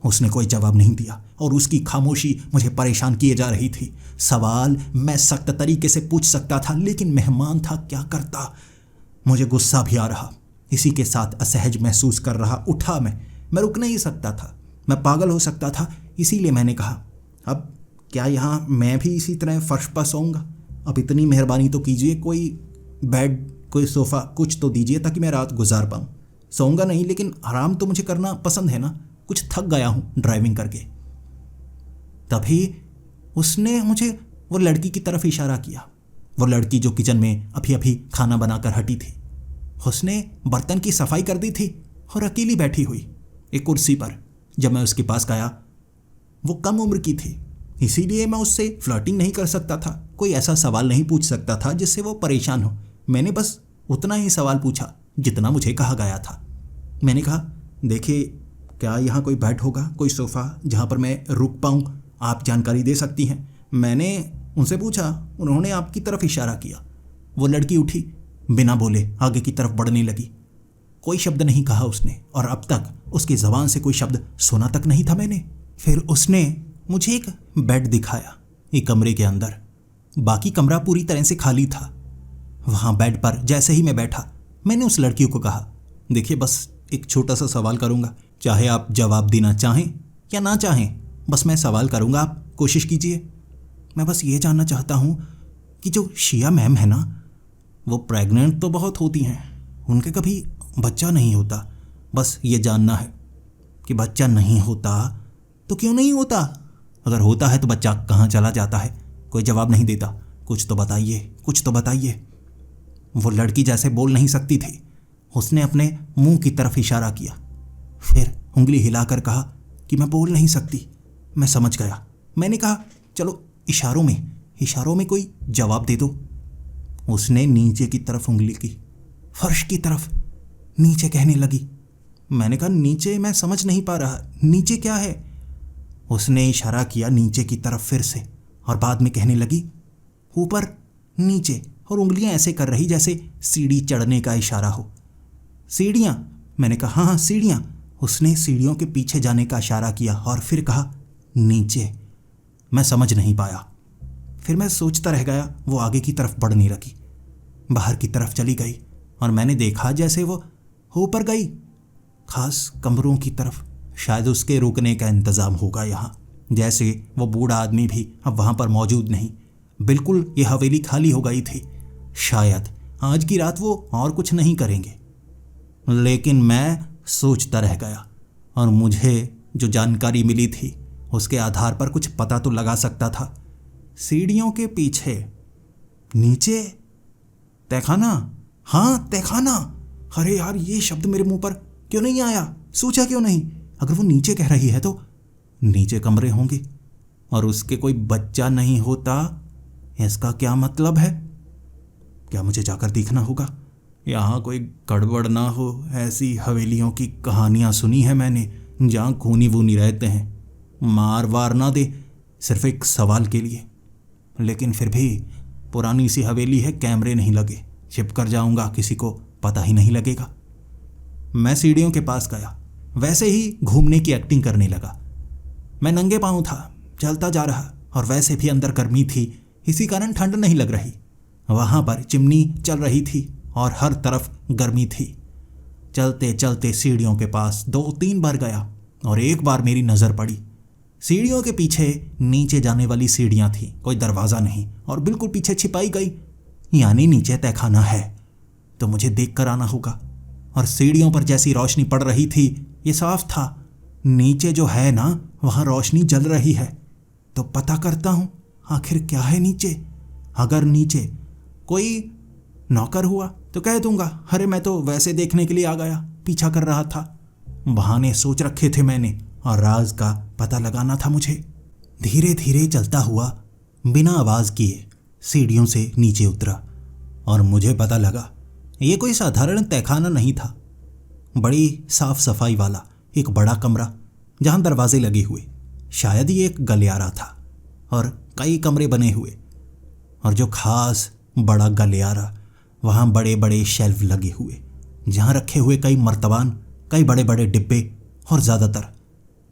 उसने कोई जवाब नहीं दिया और उसकी खामोशी मुझे परेशान किए जा रही थी। सवाल मैं सख्त तरीके से पूछ सकता था, लेकिन मेहमान था, क्या करता? मुझे गुस्सा भी आ रहा, इसी के साथ असहज महसूस कर रहा। उठा मैं रुक नहीं सकता था, मैं पागल हो सकता था। इसीलिए मैंने कहा, अब क्या यहाँ मैं भी इसी तरह फर्श पर सोऊंगा? अब इतनी मेहरबानी तो कीजिए, कोई बेड, कोई सोफ़ा कुछ तो दीजिए ताकि मैं रात गुजार पाऊँ। सोऊंगा नहीं, लेकिन आराम तो मुझे करना पसंद है ना, कुछ थक गया हूँ ड्राइविंग करके। तभी उसने मुझे वो लड़की की तरफ इशारा किया, वो लड़की जो किचन में अभी अभी खाना बनाकर हटी थी। उसने बर्तन की सफाई कर दी थी और अकेली बैठी हुई एक कुर्सी पर। जब मैं उसके पास गया, वो कम उम्र की थी, इसीलिए मैं उससे फ्लर्टिंग नहीं कर सकता था, कोई ऐसा सवाल नहीं पूछ सकता था जिससे वो परेशान हो। मैंने बस उतना ही सवाल पूछा जितना मुझे कहा गया था। मैंने कहा, देखिए, क्या यहाँ कोई बेड होगा, कोई सोफ़ा जहाँ पर मैं रुक पाऊँ? आप जानकारी दे सकती हैं। मैंने उनसे पूछा, उन्होंने आपकी तरफ इशारा किया। वो लड़की उठी, बिना बोले आगे की तरफ बढ़ने लगी। कोई शब्द नहीं कहा उसने, और अब तक उसकी ज़बान से कोई शब्द सुना तक नहीं था मैंने। फिर उसने मुझे एक बेड दिखाया, एक कमरे के अंदर। बाकी कमरा पूरी तरह से खाली था। वहाँ बेड पर जैसे ही मैं बैठा, मैंने उस लड़की को कहा, देखिए, बस एक छोटा सा सवाल करूँगा, चाहे आप जवाब देना चाहें या ना चाहें, बस मैं सवाल करूँगा, आप कोशिश कीजिए। मैं बस ये जानना चाहता हूँ कि जो शिया मैम है ना, वो प्रेग्नेंट तो बहुत होती हैं, उनके कभी बच्चा नहीं होता। बस ये जानना है कि बच्चा नहीं होता तो क्यों नहीं होता? अगर होता है तो बच्चा कहाँ चला जाता है? कोई जवाब नहीं देता। कुछ तो बताइए, कुछ तो बताइए। वो लड़की जैसे बोल नहीं सकती थी। उसने अपने मुंह की तरफ इशारा किया, फिर उंगली हिलाकर कहा कि मैं बोल नहीं सकती। मैं समझ गया। मैंने कहा, चलो इशारों में कोई जवाब दे दो। उसने नीचे की तरफ उंगली की, फर्श की तरफ, नीचे कहने लगी। मैंने कहा, नीचे मैं समझ नहीं पा रहा, नीचे क्या है? उसने इशारा किया नीचे की तरफ फिर से, और बाद में कहने लगी, ऊपर, नीचे, और उंगलियां ऐसे कर रही जैसे सीढ़ी चढ़ने का इशारा हो। सीढ़ियाँ? मैंने कहा, हाँ, सीढ़ियाँ। उसने सीढ़ियों के पीछे जाने का इशारा किया और फिर कहा, नीचे। मैं समझ नहीं पाया। फिर मैं सोचता रह गया। वो आगे की तरफ बढ़ नहीं रही, बाहर की तरफ चली गई और मैंने देखा जैसे वो ऊपर गई, खास कमरों की तरफ। शायद उसके रुकने का इंतज़ाम होगा यहाँ। जैसे वो बूढ़ा आदमी भी अब वहाँ पर मौजूद नहीं। बिल्कुल ये हवेली खाली हो गई थी। शायद आज की रात वो और कुछ नहीं करेंगे। लेकिन मैं सोचता रह गया और मुझे जो जानकारी मिली थी उसके आधार पर कुछ पता तो लगा सकता था। सीढ़ियों के पीछे नीचे तहखाना। हाँ, तहखाना। अरे यार, ये शब्द मेरे मुंह पर क्यों नहीं आया? सोचा क्यों नहीं? अगर वो नीचे कह रही है तो नीचे कमरे होंगे और उसके कोई बच्चा नहीं होता। इसका क्या मतलब है? क्या मुझे जाकर देखना होगा? यहाँ कोई गड़बड़ ना हो। ऐसी हवेलियों की कहानियाँ सुनी है मैंने जहाँ खूनी वूनी रहते हैं, मार वार ना दे सिर्फ एक सवाल के लिए। लेकिन फिर भी पुरानी सी हवेली है, कैमरे नहीं लगे। छिप कर जाऊंगा, किसी को पता ही नहीं लगेगा। मैं सीढ़ियों के पास गया, वैसे ही घूमने की एक्टिंग करने लगा। मैं नंगे पाँव था, चलता जा रहा और वैसे भी अंदर गर्मी थी, इसी कारण ठंड नहीं लग रही। वहाँ पर चिमनी चल रही थी और हर तरफ गर्मी थी। चलते चलते सीढ़ियों के पास 2-3 बार गया और एक बार मेरी नज़र पड़ी। सीढ़ियों के पीछे नीचे जाने वाली सीढ़ियाँ थीं, कोई दरवाज़ा नहीं और बिल्कुल पीछे छिपाई गई। यानी नीचे तहखाना है तो मुझे देख कर आना होगा। और सीढ़ियों पर जैसी रोशनी पड़ रही थी ये साफ था, नीचे जो है ना वहाँ रोशनी जल रही है। तो पता करता हूँ आखिर क्या है नीचे। अगर नीचे कोई नौकर हुआ तो कह दूंगा, अरे मैं तो वैसे देखने के लिए आ गया, पीछा कर रहा था। बहाने सोच रखे थे मैंने और राज का पता लगाना था मुझे। धीरे धीरे चलता हुआ बिना आवाज़ किए सीढ़ियों से नीचे उतरा और मुझे पता लगा ये कोई साधारण तहखाना नहीं था। बड़ी साफ सफाई वाला एक बड़ा कमरा जहाँ दरवाजे लगे हुए, शायद ये एक गलियारा था और कई कमरे बने हुए। और जो खास बड़ा गलियारा, वहाँ बड़े बड़े शेल्फ लगे हुए जहाँ रखे हुए कई मर्तबान, कई बड़े बड़े डिब्बे और ज़्यादातर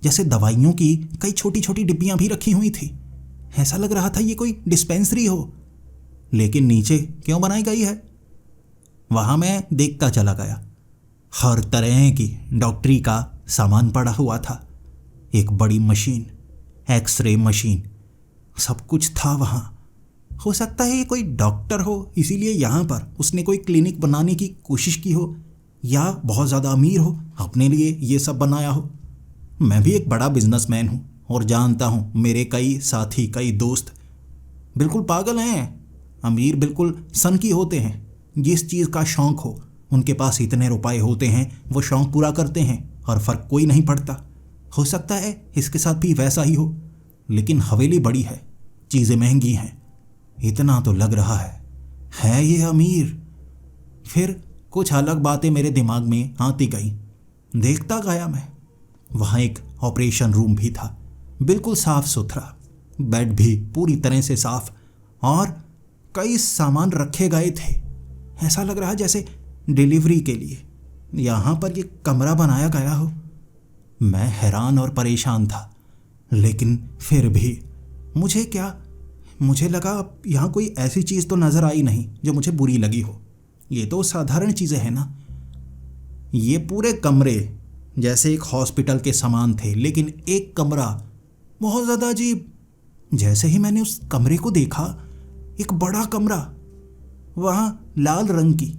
जैसे दवाइयों की कई छोटी छोटी डिब्बियाँ भी रखी हुई थी। ऐसा लग रहा था ये कोई डिस्पेंसरी हो। लेकिन नीचे क्यों बनाई गई है? वहाँ मैं देखता चला गया। हर तरह की डॉक्टरी का सामान पड़ा हुआ था। एक बड़ी मशीन, एक्सरे मशीन, सब कुछ था वहाँ। हो सकता है ये कोई डॉक्टर हो, इसीलिए यहाँ पर उसने कोई क्लिनिक बनाने की कोशिश की हो, या बहुत ज़्यादा अमीर हो, अपने लिए ये सब बनाया हो। मैं भी एक बड़ा बिजनेसमैन हूँ और जानता हूँ मेरे कई साथी, कई दोस्त बिल्कुल पागल हैं। अमीर बिल्कुल सनकी होते हैं, जिस चीज़ का शौक़ हो उनके पास इतने रुपए होते हैं, वो शौक़ पूरा करते हैं और फ़र्क कोई नहीं पड़ता। हो सकता है इसके साथ भी वैसा ही हो। लेकिन हवेली बड़ी है, चीज़ें महंगी हैं, इतना तो लग रहा है ये अमीर। फिर कुछ अलग बातें मेरे दिमाग में आती गई। देखता गया मैं, वहाँ एक ऑपरेशन रूम भी था, बिल्कुल साफ़ सुथरा, बेड भी पूरी तरह से साफ़ और कई सामान रखे गए थे। ऐसा लग रहा जैसे डिलीवरी के लिए यहाँ पर ये कमरा बनाया गया हो। मैं हैरान और परेशान था, लेकिन फिर भी मुझे लगा यहाँ कोई ऐसी चीज़ तो नज़र आई नहीं जो मुझे बुरी लगी हो। ये तो साधारण चीज़ें हैं ना। ये पूरे कमरे जैसे एक हॉस्पिटल के समान थे, लेकिन एक कमरा बहुत ज़्यादा अजीब। जैसे ही मैंने उस कमरे को देखा, एक बड़ा कमरा, वहाँ लाल रंग की,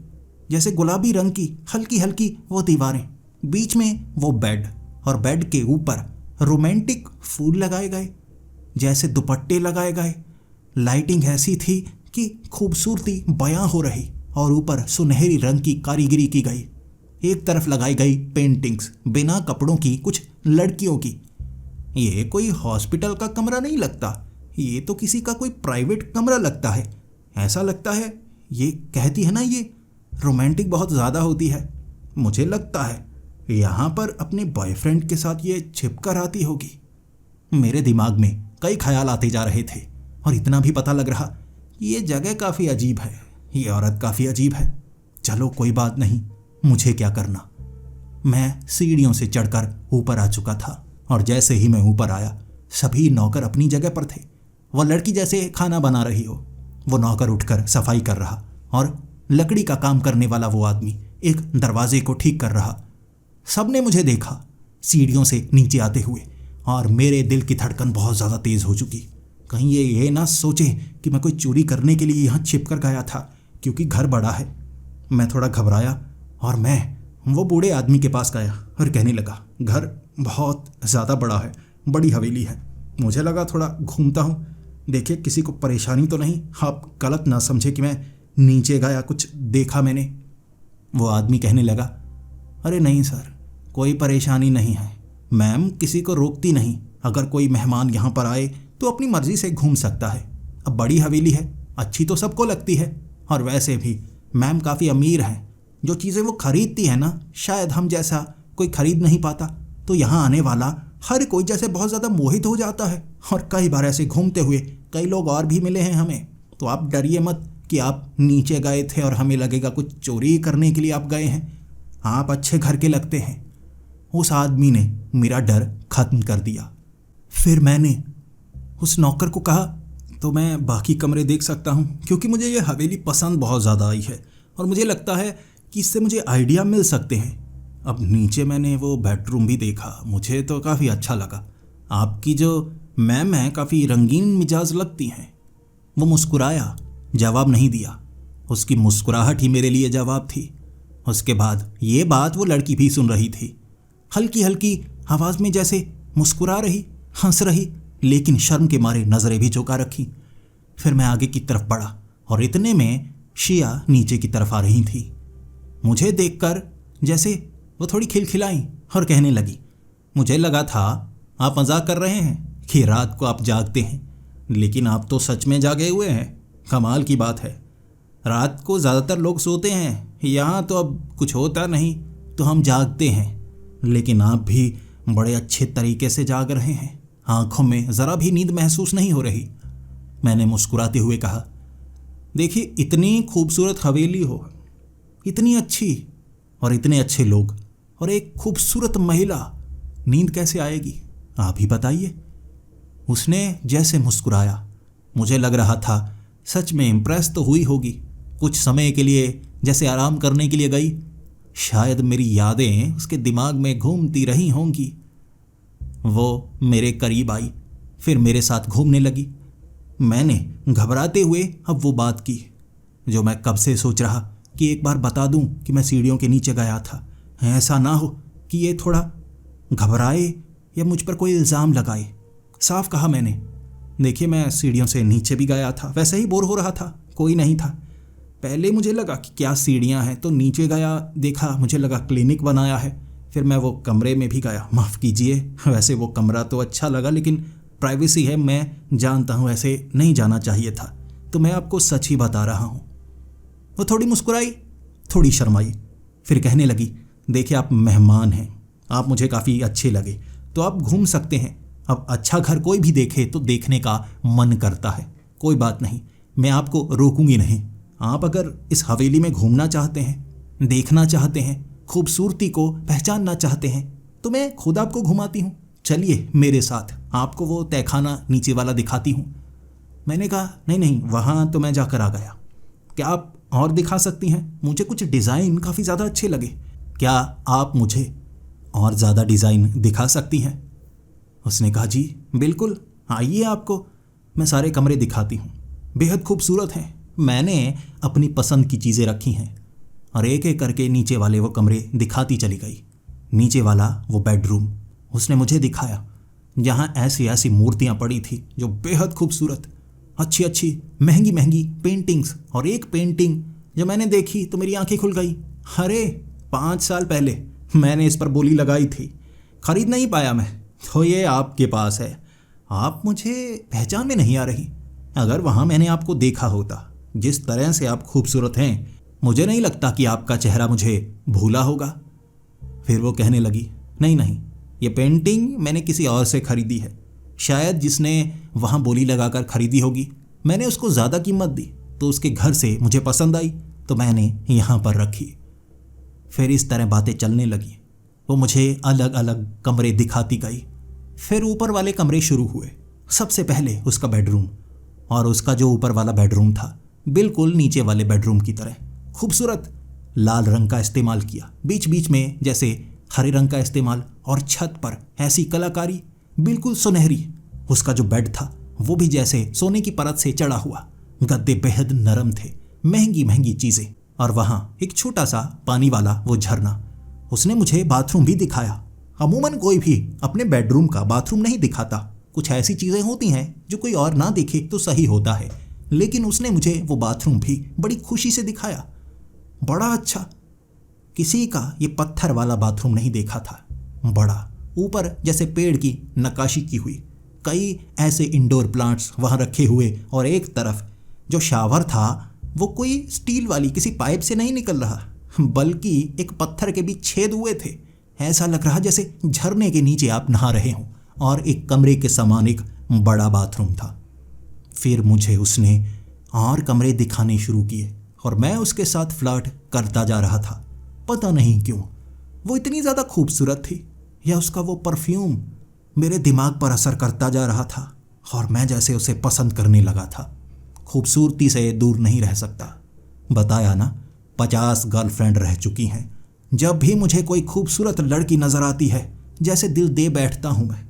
जैसे गुलाबी रंग की हल्की हल्की वो दीवारें, बीच में वो बेड और बेड के ऊपर रोमांटिक फूल लगाए गए, जैसे दुपट्टे लगाए गए। लाइटिंग ऐसी थी कि खूबसूरती बयां हो रही और ऊपर सुनहरी रंग की कारीगरी की गई। एक तरफ लगाई गई पेंटिंग्स बिना कपड़ों की, कुछ लड़कियों की। ये कोई हॉस्पिटल का कमरा नहीं लगता, ये तो किसी का कोई प्राइवेट कमरा लगता है। ऐसा लगता है, ये कहती है ना ये रोमांटिक बहुत ज़्यादा होती है, मुझे लगता है यहाँ पर अपने बॉयफ्रेंड के साथ ये छिप कर आती होगी। मेरे दिमाग में कई ख्याल आते जा रहे थे और इतना भी पता लग रहा, ये जगह काफ़ी अजीब है, ये औरत काफ़ी अजीब है। चलो कोई बात नहीं, मुझे क्या करना। मैं सीढ़ियों से चढ़कर ऊपर आ चुका था और जैसे ही मैं ऊपर आया सभी नौकर अपनी जगह पर थे। वह लड़की जैसे खाना बना रही हो, वो नौकर उठकर सफाई कर रहा और लकड़ी का काम करने वाला वो आदमी एक दरवाजे को ठीक कर रहा। सबने मुझे देखा सीढ़ियों से नीचे आते हुए और मेरे दिल की धड़कन बहुत ज़्यादा तेज़ हो चुकी। कहीं ये ना सोचे कि मैं कोई चोरी करने के लिए यहाँ छिप कर गया था, क्योंकि घर बड़ा है। मैं थोड़ा घबराया और मैं वो बूढ़े आदमी के पास गया और कहने लगा, घर बहुत ज़्यादा बड़ा है, बड़ी हवेली है। मुझे लगा थोड़ा घूमता हूँ, देखिए किसी को परेशानी तो नहीं, आप गलत ना समझे कि मैं नीचे गया कुछ देखा मैंने। वो आदमी कहने लगा, अरे नहीं सर, कोई परेशानी नहीं है, मैम किसी को रोकती नहीं। अगर कोई मेहमान यहाँ पर आए तो अपनी मर्जी से घूम सकता है। अब बड़ी हवेली है, अच्छी तो सबको लगती है, और वैसे भी मैम काफ़ी अमीर हैं। जो चीज़ें वो खरीदती है ना, शायद हम जैसा कोई खरीद नहीं पाता। तो यहाँ आने वाला हर कोई जैसे बहुत ज़्यादा मोहित हो जाता है। और कई बार ऐसे घूमते हुए कई लोग और भी मिले हैं हमें। तो आप डरिए मत कि आप नीचे गए थे और हमें लगेगा कुछ चोरी करने के लिए आप गए हैं। आप अच्छे घर के लगते हैं। उस आदमी ने मेरा डर खत्म कर दिया। फिर मैंने उस नौकर को कहा, तो मैं बाकी कमरे देख सकता हूँ, क्योंकि मुझे ये हवेली पसंद बहुत ज़्यादा आई है और मुझे लगता है कि इससे मुझे आइडिया मिल सकते हैं। अब नीचे मैंने वो बेडरूम भी देखा, मुझे तो काफ़ी अच्छा लगा। आपकी जो मैम है काफ़ी रंगीन मिजाज लगती हैं। वो मुस्कुराया, जवाब नहीं दिया। उसकी मुस्कुराहट ही मेरे लिए जवाब थी। उसके बाद ये बात वो लड़की भी सुन रही थी, हल्की हल्की आवाज़ में जैसे मुस्कुरा रही, हंस रही, लेकिन शर्म के मारे नज़रें भी झुका रखी। फिर मैं आगे की तरफ बढ़ा और इतने में शिया नीचे की तरफ आ रही थी। मुझे देखकर जैसे वो थोड़ी खिलखिलाई और कहने लगी, मुझे लगा था आप मजाक कर रहे हैं कि रात को आप जागते हैं, लेकिन आप तो सच में जागे हुए हैं। कमाल की बात है, रात को ज़्यादातर लोग सोते हैं, यहाँ तो अब कुछ होता नहीं तो हम जागते हैं, लेकिन आप भी बड़े अच्छे तरीके से जाग रहे हैं। आंखों में ज़रा भी नींद महसूस नहीं हो रही। मैंने मुस्कुराते हुए कहा, देखिए इतनी खूबसूरत हवेली हो, इतनी अच्छी और इतने अच्छे लोग और एक खूबसूरत महिला, नींद कैसे आएगी आप ही बताइए। उसने जैसे मुस्कुराया, मुझे लग रहा था सच में इम्प्रेस तो हुई होगी। कुछ समय के लिए जैसे आराम करने के लिए गई, शायद मेरी यादें उसके दिमाग में घूमती रही होंगी। वो मेरे करीब आई, फिर मेरे साथ घूमने लगी। मैंने घबराते हुए अब वो बात की जो मैं कब से सोच रहा कि एक बार बता दूं कि मैं सीढ़ियों के नीचे गया था। ऐसा ना हो कि ये थोड़ा घबराए या मुझ पर कोई इल्ज़ाम लगाए। साफ कहा मैंने, देखिए मैं सीढ़ियों से नीचे भी गया था, वैसे ही बोर हो रहा था, कोई नहीं था। पहले मुझे लगा कि क्या सीढ़ियाँ हैं, तो नीचे गया, देखा, मुझे लगा क्लिनिक बनाया है। फिर मैं वो कमरे में भी गया, माफ़ कीजिए, वैसे वो कमरा तो अच्छा लगा, लेकिन प्राइवेसी है, मैं जानता हूँ ऐसे नहीं जाना चाहिए था, तो मैं आपको सच ही बता रहा हूँ। वो थोड़ी मुस्कुराई, थोड़ी शर्माई, फिर कहने लगी, देखिए आप मेहमान हैं, आप मुझे काफ़ी अच्छे लगे, तो आप घूम सकते हैं। अब अच्छा घर कोई भी देखे तो देखने का मन करता है, कोई बात नहीं, मैं आपको रोकूंगी नहीं। आप अगर इस हवेली में घूमना चाहते हैं, देखना चाहते हैं, खूबसूरती को पहचानना चाहते हैं, तो मैं खुद आपको घुमाती हूँ, चलिए मेरे साथ, आपको वो तहखाना नीचे वाला दिखाती हूँ। मैंने कहा, नहीं नहीं, वहाँ तो मैं जाकर आ गया, क्या आप और दिखा सकती हैं? मुझे कुछ डिज़ाइन काफ़ी ज़्यादा अच्छे लगे, क्या आप मुझे और ज़्यादा डिज़ाइन दिखा सकती हैं? उसने कहा, जी बिल्कुल, आइए आपको मैं सारे कमरे दिखाती हूँ, बेहद खूबसूरत हैं। मैंने अपनी पसंद की चीज़ें रखी हैं और एक एक करके नीचे वाले वो कमरे दिखाती चली गई। नीचे वाला वो बेडरूम उसने मुझे दिखाया, जहाँ ऐसी ऐसी मूर्तियाँ पड़ी थी जो बेहद खूबसूरत, अच्छी अच्छी महंगी महंगी पेंटिंग्स। और एक पेंटिंग जो मैंने देखी तो मेरी आंखें खुल गई। अरे 5 साल पहले मैंने इस पर बोली लगाई थी, खरीद नहीं पाया मैं, तो ये आपके पास है। आप मुझे पहचान में नहीं आ रही। अगर वहाँ मैंने आपको देखा होता, जिस तरह से आप खूबसूरत हैं, मुझे नहीं लगता कि आपका चेहरा मुझे भूला होगा। फिर वो कहने लगी, नहीं नहीं, ये पेंटिंग मैंने किसी और से खरीदी है, शायद जिसने वहाँ बोली लगाकर खरीदी होगी। मैंने उसको ज़्यादा कीमत दी तो उसके घर से मुझे पसंद आई, तो मैंने यहाँ पर रखी। फिर इस तरह बातें चलने लगी। वो मुझे अलग अलग कमरे दिखाती गई। फिर ऊपर वाले कमरे शुरू हुए। सबसे पहले उसका बेडरूम, और उसका जो ऊपर वाला बेडरूम था बिल्कुल नीचे वाले बेडरूम की तरह खूबसूरत लाल रंग का इस्तेमाल किया, बीच बीच में जैसे हरे रंग का इस्तेमाल, और छत पर ऐसी कलाकारी बिल्कुल सुनहरी। उसका जो बेड था वो भी जैसे सोने की परत से चढ़ा हुआ, गद्दे बेहद नरम थे, महंगी महंगी चीज़ें, और वहाँ एक छोटा सा पानी वाला वो झरना। उसने मुझे बाथरूम भी दिखाया। अमूमन कोई भी अपने बेडरूम का बाथरूम नहीं दिखाता, कुछ ऐसी चीज़ें होती हैं जो कोई और ना देखे तो सही होता है, लेकिन उसने मुझे वो बाथरूम भी बड़ी खुशी से दिखाया। बड़ा अच्छा, किसी का ये पत्थर वाला बाथरूम नहीं देखा था। बड़ा, ऊपर जैसे पेड़ की नक्काशी की हुई, कई ऐसे इंडोर प्लांट्स वहाँ रखे हुए, और एक तरफ जो शावर था वो कोई स्टील वाली किसी पाइप से नहीं निकल रहा, बल्कि एक पत्थर के बीच छेद हुए थे। ऐसा लग रहा जैसे झरने के नीचे आप नहा रहे हों, और एक कमरे के समान एक बड़ा बाथरूम था। फिर मुझे उसने और कमरे दिखाने शुरू किए, और मैं उसके साथ फ्लर्ट करता जा रहा था। पता नहीं क्यों वो इतनी ज़्यादा खूबसूरत थी, या उसका वो परफ्यूम मेरे दिमाग पर असर करता जा रहा था, और मैं जैसे उसे पसंद करने लगा था। खूबसूरती से दूर नहीं रह सकता। बताया ना, 50 गर्लफ्रेंड रह चुकी हैं। जब भी मुझे कोई खूबसूरत लड़की नज़र आती है, जैसे दिल दे बैठता हूँ मैं,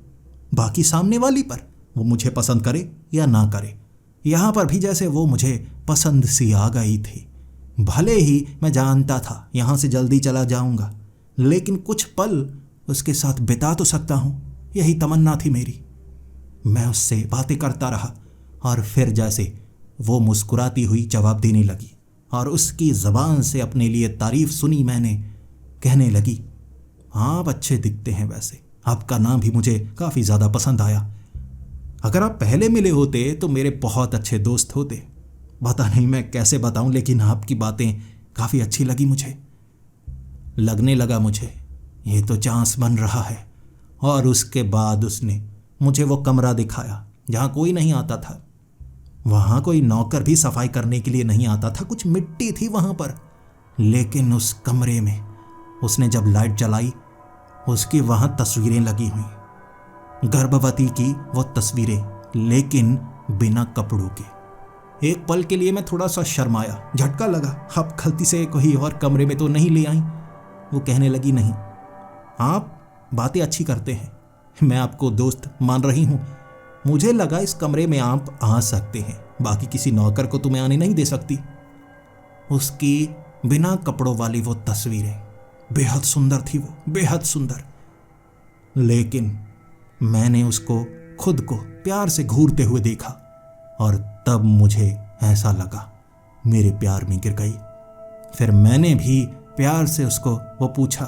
बाकी सामने वाली पर, वो मुझे पसंद करे या ना करे। यहाँ पर भी जैसे वो मुझे पसंद सी आ गई थी। भले ही मैं जानता था यहाँ से जल्दी चला जाऊँगा, लेकिन कुछ पल उसके साथ बिता तो सकता हूँ, यही तमन्ना थी मेरी। मैं उससे बातें करता रहा, और फिर जैसे वो मुस्कुराती हुई जवाब देने लगी, और उसकी ज़बान से अपने लिए तारीफ़ सुनी मैंने। कहने लगी, आप अच्छे दिखते हैं, वैसे आपका नाम भी मुझे काफ़ी ज़्यादा पसंद आया। अगर आप पहले मिले होते तो मेरे बहुत अच्छे दोस्त होते। पता नहीं मैं कैसे बताऊं, लेकिन आपकी बातें काफ़ी अच्छी लगी मुझे। लगने लगा मुझे ये तो चांस बन रहा है। और उसके बाद उसने मुझे वो कमरा दिखाया जहाँ कोई नहीं आता था। वहाँ कोई नौकर भी सफाई करने के लिए नहीं आता था, कुछ मिट्टी थी वहाँ पर। लेकिन उस कमरे में उसने जब लाइट जलाई, उसकी वहाँ तस्वीरें लगी हुई, गर्भवती की वो तस्वीरें, लेकिन बिना कपड़ों के। एक पल के लिए मैं थोड़ा सा शर्माया, झटका लगा, आप गलती से कोई और कमरे में तो नहीं ले आई? वो कहने लगी, नहीं, आप बातें अच्छी करते हैं, मैं आपको दोस्त मान रही हूँ। मुझे लगा इस कमरे में आप आ सकते हैं, बाकी किसी नौकर को तुम्हें आने नहीं दे सकती। उसकी बिना कपड़ों वाली वो तस्वीरें बेहद सुंदर थी, वो बेहद सुंदर। लेकिन मैंने उसको खुद को प्यार से घूरते हुए देखा, और तब मुझे ऐसा लगा मेरे प्यार में गिर गई। फिर मैंने भी प्यार से उसको वो पूछा,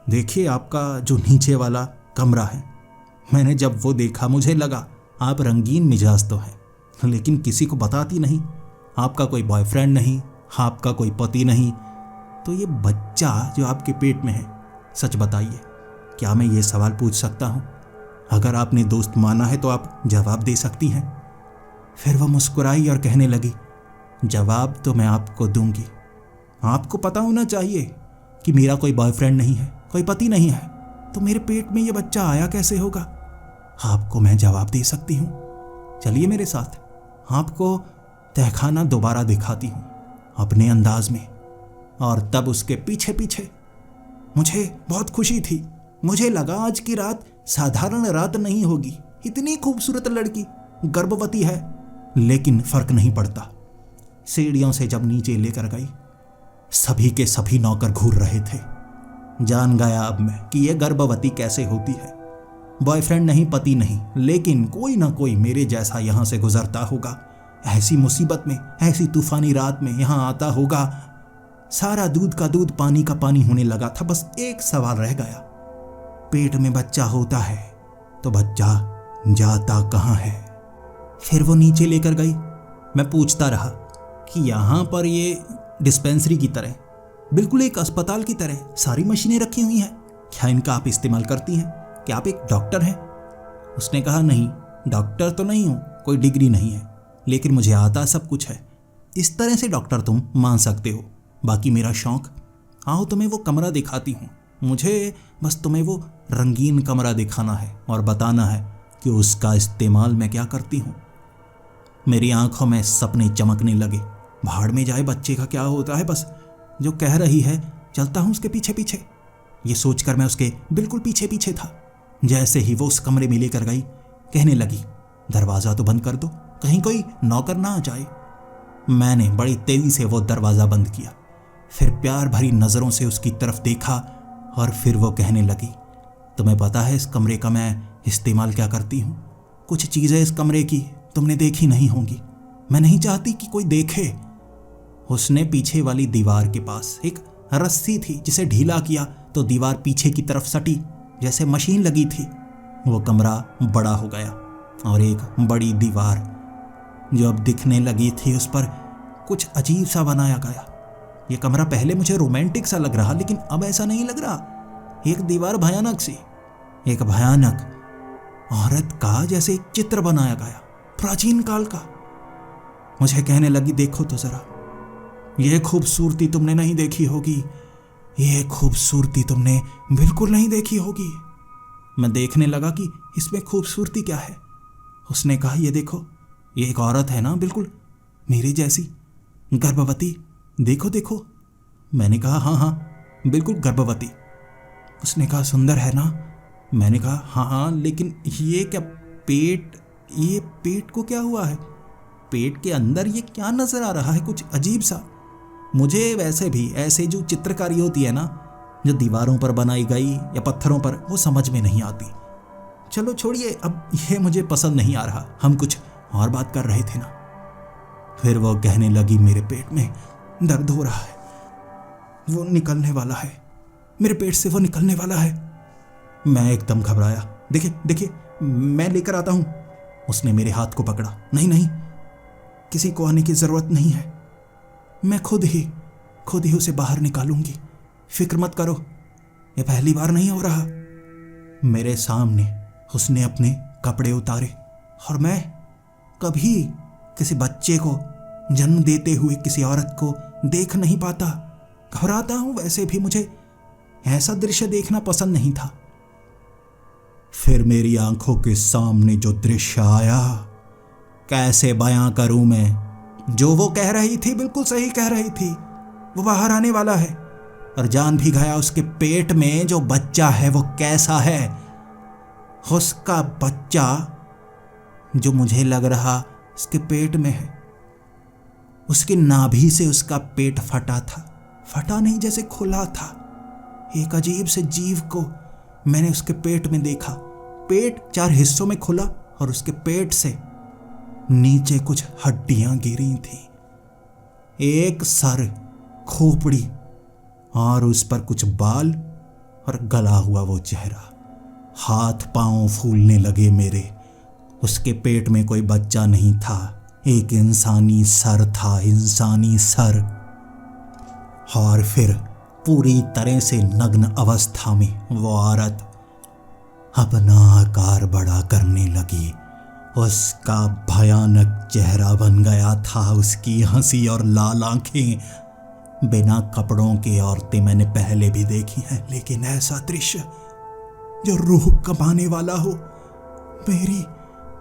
देखिए आपका जो नीचे वाला कमरा है। मैंने जब वो देखा मुझे लगा आप रंगीन मिजाज तो हैं, लेकिन किसी को बताती नहीं, आपका कोई बॉयफ्रेंड नहीं, आपका कोई पति नहीं, तो ये बच्चा जो आपके पेट में है, सच बताइए, क्या मैं ये सवाल पूछ सकता हूँ? अगर आपने दोस्त माना है तो आप जवाब दे सकती हैं। फिर वह मुस्कुराई और कहने लगी, जवाब तो मैं आपको दूंगी। आपको पता होना चाहिए कि मेरा कोई बॉयफ्रेंड नहीं है, कोई पति नहीं है, तो मेरे पेट में ये बच्चा आया कैसे होगा? आपको मैं जवाब दे सकती हूँ। चलिए मेरे साथ, आपको तहखाना दोबारा दिखाती हूँ अपने अंदाज में। और तब उसके पीछे पीछे मुझे बहुत खुशी थी। मुझे लगा आज की रात साधारण रात नहीं होगी, इतनी खूबसूरत लड़की गर्भवती है। लेकिन फर्क नहीं पड़ता। सीढ़ियों से जब नीचे लेकर गई, सभी के सभी नौकर घूर रहे थे। जान गया अब मैं कि यह गर्भवती कैसे होती है। बॉयफ्रेंड नहीं, पति नहीं, लेकिन कोई ना कोई मेरे जैसा यहाँ से गुजरता होगा, ऐसी मुसीबत में, ऐसी तूफानी रात में यहाँ आता होगा। सारा दूध का दूध, पानी का पानी होने लगा था। बस एक सवाल रह गया, पेट में बच्चा होता है तो बच्चा जाता कहाँ है? फिर वो नीचे लेकर गई। मैं पूछता रहा कि यहाँ पर ये डिस्पेंसरी की तरह, बिल्कुल एक अस्पताल की तरह सारी मशीनें रखी हुई हैं, क्या इनका आप इस्तेमाल करती हैं? क्या आप एक डॉक्टर हैं? उसने कहा, नहीं, डॉक्टर तो नहीं हूँ, कोई डिग्री नहीं है, लेकिन मुझे आता सब कुछ है। इस तरह से डॉक्टर तुम मान सकते हो, बाकी मेरा शौक, आओ तुम्हें वो कमरा दिखाती हूँ। मुझे बस तुम्हें वो रंगीन कमरा दिखाना है और बताना है कि उसका इस्तेमाल मैं क्या करती हूँ। मेरी आंखों में सपने चमकने लगे। भाड़ में जाए बच्चे का क्या होता है, बस जो कह रही है चलता हूँ उसके पीछे पीछे। ये सोचकर मैं उसके बिल्कुल पीछे पीछे था। जैसे ही वो उस कमरे में लेकर गई, कहने लगी, दरवाज़ा तो बंद कर दो, कहीं कोई नौकर ना आ जाए। मैंने बड़ी तेजी से वो दरवाज़ा बंद किया, फिर प्यार भरी नज़रों से उसकी तरफ देखा और फिर वो कहने लगी, तुम्हें पता है इस कमरे का मैं इस्तेमाल क्या करती हूँ? कुछ चीज़ें इस कमरे की तुमने देखी नहीं होंगी, मैं नहीं चाहती कि कोई देखे। उसने पीछे वाली दीवार के पास एक रस्सी थी, जिसे ढीला किया तो दीवार पीछे की तरफ सटी, जैसे मशीन लगी थी। वो कमरा बड़ा हो गया और एक बड़ी दीवार जो अब दिखने लगी थी, उस पर कुछ अजीब सा बनाया गया। ये कमरा पहले मुझे रोमांटिक सा लग रहा, लेकिन अब ऐसा नहीं लग रहा। एक दीवार भयानक सी, एक भयानक औरत का जैसे एक चित्र बनाया गया, प्राचीन काल का। मुझे कहने लगी, देखो तो जरा, ये खूबसूरती तुमने नहीं देखी होगी, ये खूबसूरती तुमने बिल्कुल नहीं देखी होगी। मैं देखने लगा कि इसमें खूबसूरती क्या है। उसने कहा, ये देखो, ये एक औरत है ना, बिल्कुल मेरी जैसी, गर्भवती, देखो देखो। मैंने कहा, हाँ हाँ बिल्कुल गर्भवती। उसने कहा, सुंदर है ना? मैंने कहा, हाँ हाँ, लेकिन ये क्या पेट, ये पेट को क्या हुआ है? पेट के अंदर ये क्या नजर आ रहा है, कुछ अजीब सा। मुझे वैसे भी ऐसे जो चित्रकारी होती है ना, जो दीवारों पर बनाई गई या पत्थरों पर, वो समझ में नहीं आती। चलो छोड़िए, अब ये मुझे पसंद नहीं आ रहा, हम कुछ और बात कर रहे थे ना। फिर वो कहने लगी, मेरे पेट में दर्द हो रहा है, वो निकलने वाला है, मेरे पेट से वो निकलने वाला है। मैं एकदम घबराया। देखिए देखिए, मैं लेकर आता हूँ। उसने मेरे हाथ को पकड़ा। नहीं नहीं, किसी को आने की जरूरत नहीं है, मैं खुद ही उसे बाहर निकालूंगी, फिक्र मत करो, ये पहली बार नहीं हो रहा। मेरे सामने उसने अपने कपड़े उतारे और मैं कभी किसी बच्चे को जन्म देते हुए किसी औरत को देख नहीं पाता। घबराता हूं, वैसे भी मुझे ऐसा दृश्य देखना पसंद नहीं था। फिर मेरी आंखों के सामने जो दृश्य आया, कैसे बयां करूं मैं। जो वो कह रही थी बिल्कुल सही कह रही थी, वो बाहर आने वाला है। और जान भी गया उसके पेट में जो बच्चा है वो कैसा है। उसका बच्चा जो मुझे लग रहा उसके पेट में है, उसकी नाभि से उसका पेट फटा था, फटा नहीं जैसे खुला था। एक अजीब से जीव को मैंने उसके पेट में देखा। पेट 4 हिस्सों में खुला और उसके पेट से नीचे कुछ हड्डियां गिरी थी, एक सर, खोपड़ी और उस पर कुछ बाल और गला हुआ वो चेहरा। हाथ पांव फूलने लगे मेरे। उसके पेट में कोई बच्चा नहीं था, एक इंसानी सर था, इंसानी सर। और फिर पूरी तरह से नग्न अवस्था में वो औरत अपना आकार बड़ा करने लगी। उसका भयानक चेहरा बन गया था, उसकी हंसी और लाल आंखें। बिना कपड़ों के औरतें मैंने पहले भी देखी हैं, लेकिन ऐसा दृश्य जो रूह कंपाने वाला हो।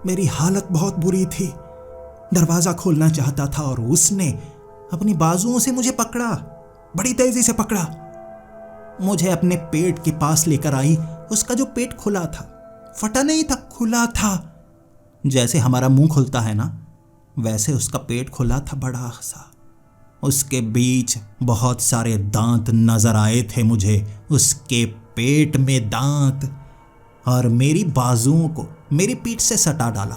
मेरी हालत बहुत बुरी थी। दरवाजा खोलना चाहता था और उसने अपनी बाजुओं से मुझे पकड़ा, बड़ी तेजी से पकड़ा, मुझे अपने पेट के पास लेकर आई। उसका जो पेट खुला था, फटा नहीं था, खुला था। जैसे हमारा मुंह खुलता है ना, वैसे उसका पेट खुला था, बड़ा सा। उसके बीच बहुत सारे दांत नजर आए थे मुझे, उसके पेट में दांत। और मेरी बाजुओं को मेरी पीठ से सटा डाला।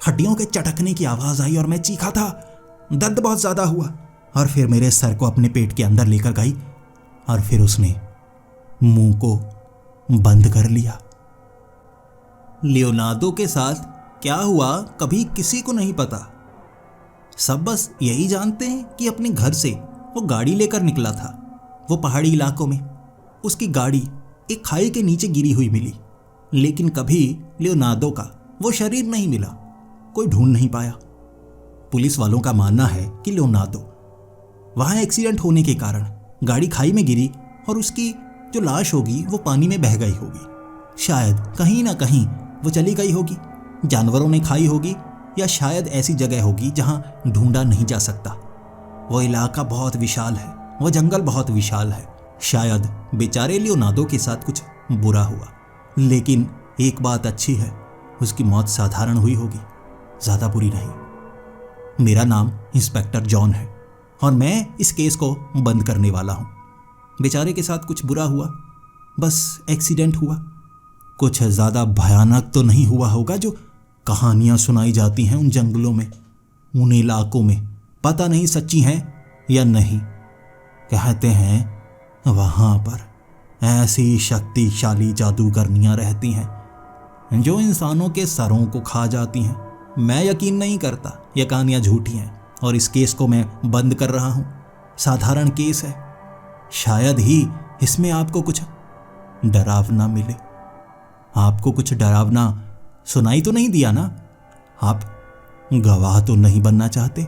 हड्डियों के चटकने की आवाज आई और मैं चीखा था। दर्द बहुत ज्यादा हुआ। और फिर मेरे सर को अपने पेट के अंदर लेकर गई और फिर उसने मुंह को बंद कर लिया। लियोनार्डो के साथ क्या हुआ कभी किसी को नहीं पता। सब बस यही जानते हैं कि अपने घर से वो गाड़ी लेकर निकला था। वो पहाड़ी इलाकों में उसकी गाड़ी एक खाई के नीचे गिरी हुई मिली, लेकिन कभी लियोनार्डो का वो शरीर नहीं मिला, कोई ढूंढ नहीं पाया। पुलिस वालों का मानना है कि लियोनार्डो वहां एक्सीडेंट होने के कारण गाड़ी खाई में गिरी और उसकी जो लाश होगी वो पानी में बह गई होगी। शायद कहीं ना कहीं वो चली गई होगी, जानवरों ने खाई होगी, या शायद ऐसी जगह होगी जहां ढूंढा नहीं जा सकता। वो इलाका बहुत विशाल है, वो जंगल बहुत विशाल है। शायद बेचारे लियोनार्डो के साथ कुछ बुरा हुआ, लेकिन एक बात अच्छी है, उसकी मौत साधारण हुई होगी, ज़्यादा बुरी नहीं। मेरा नाम इंस्पेक्टर जॉन है और मैं इस केस को बंद करने वाला हूँ। बेचारे के साथ कुछ बुरा हुआ, बस एक्सीडेंट हुआ, कुछ ज़्यादा भयानक तो नहीं हुआ होगा जो कहानियाँ सुनाई जाती हैं उन जंगलों में, उन इलाकों में। पता नहीं सच्ची हैं या नहीं। कहते हैं वहाँ पर ऐसी शक्तिशाली जादूगरनियाँ रहती हैं जो इंसानों के सरों को खा जाती हैं। मैं यकीन नहीं करता ये कहानियाँ झूठी हैं और इस केस को मैं बंद कर रहा हूँ। साधारण केस है, शायद ही इसमें आपको कुछ डरावना मिले। आपको कुछ डरावना सुनाई तो नहीं दिया ना? आप गवाह तो नहीं बनना चाहते?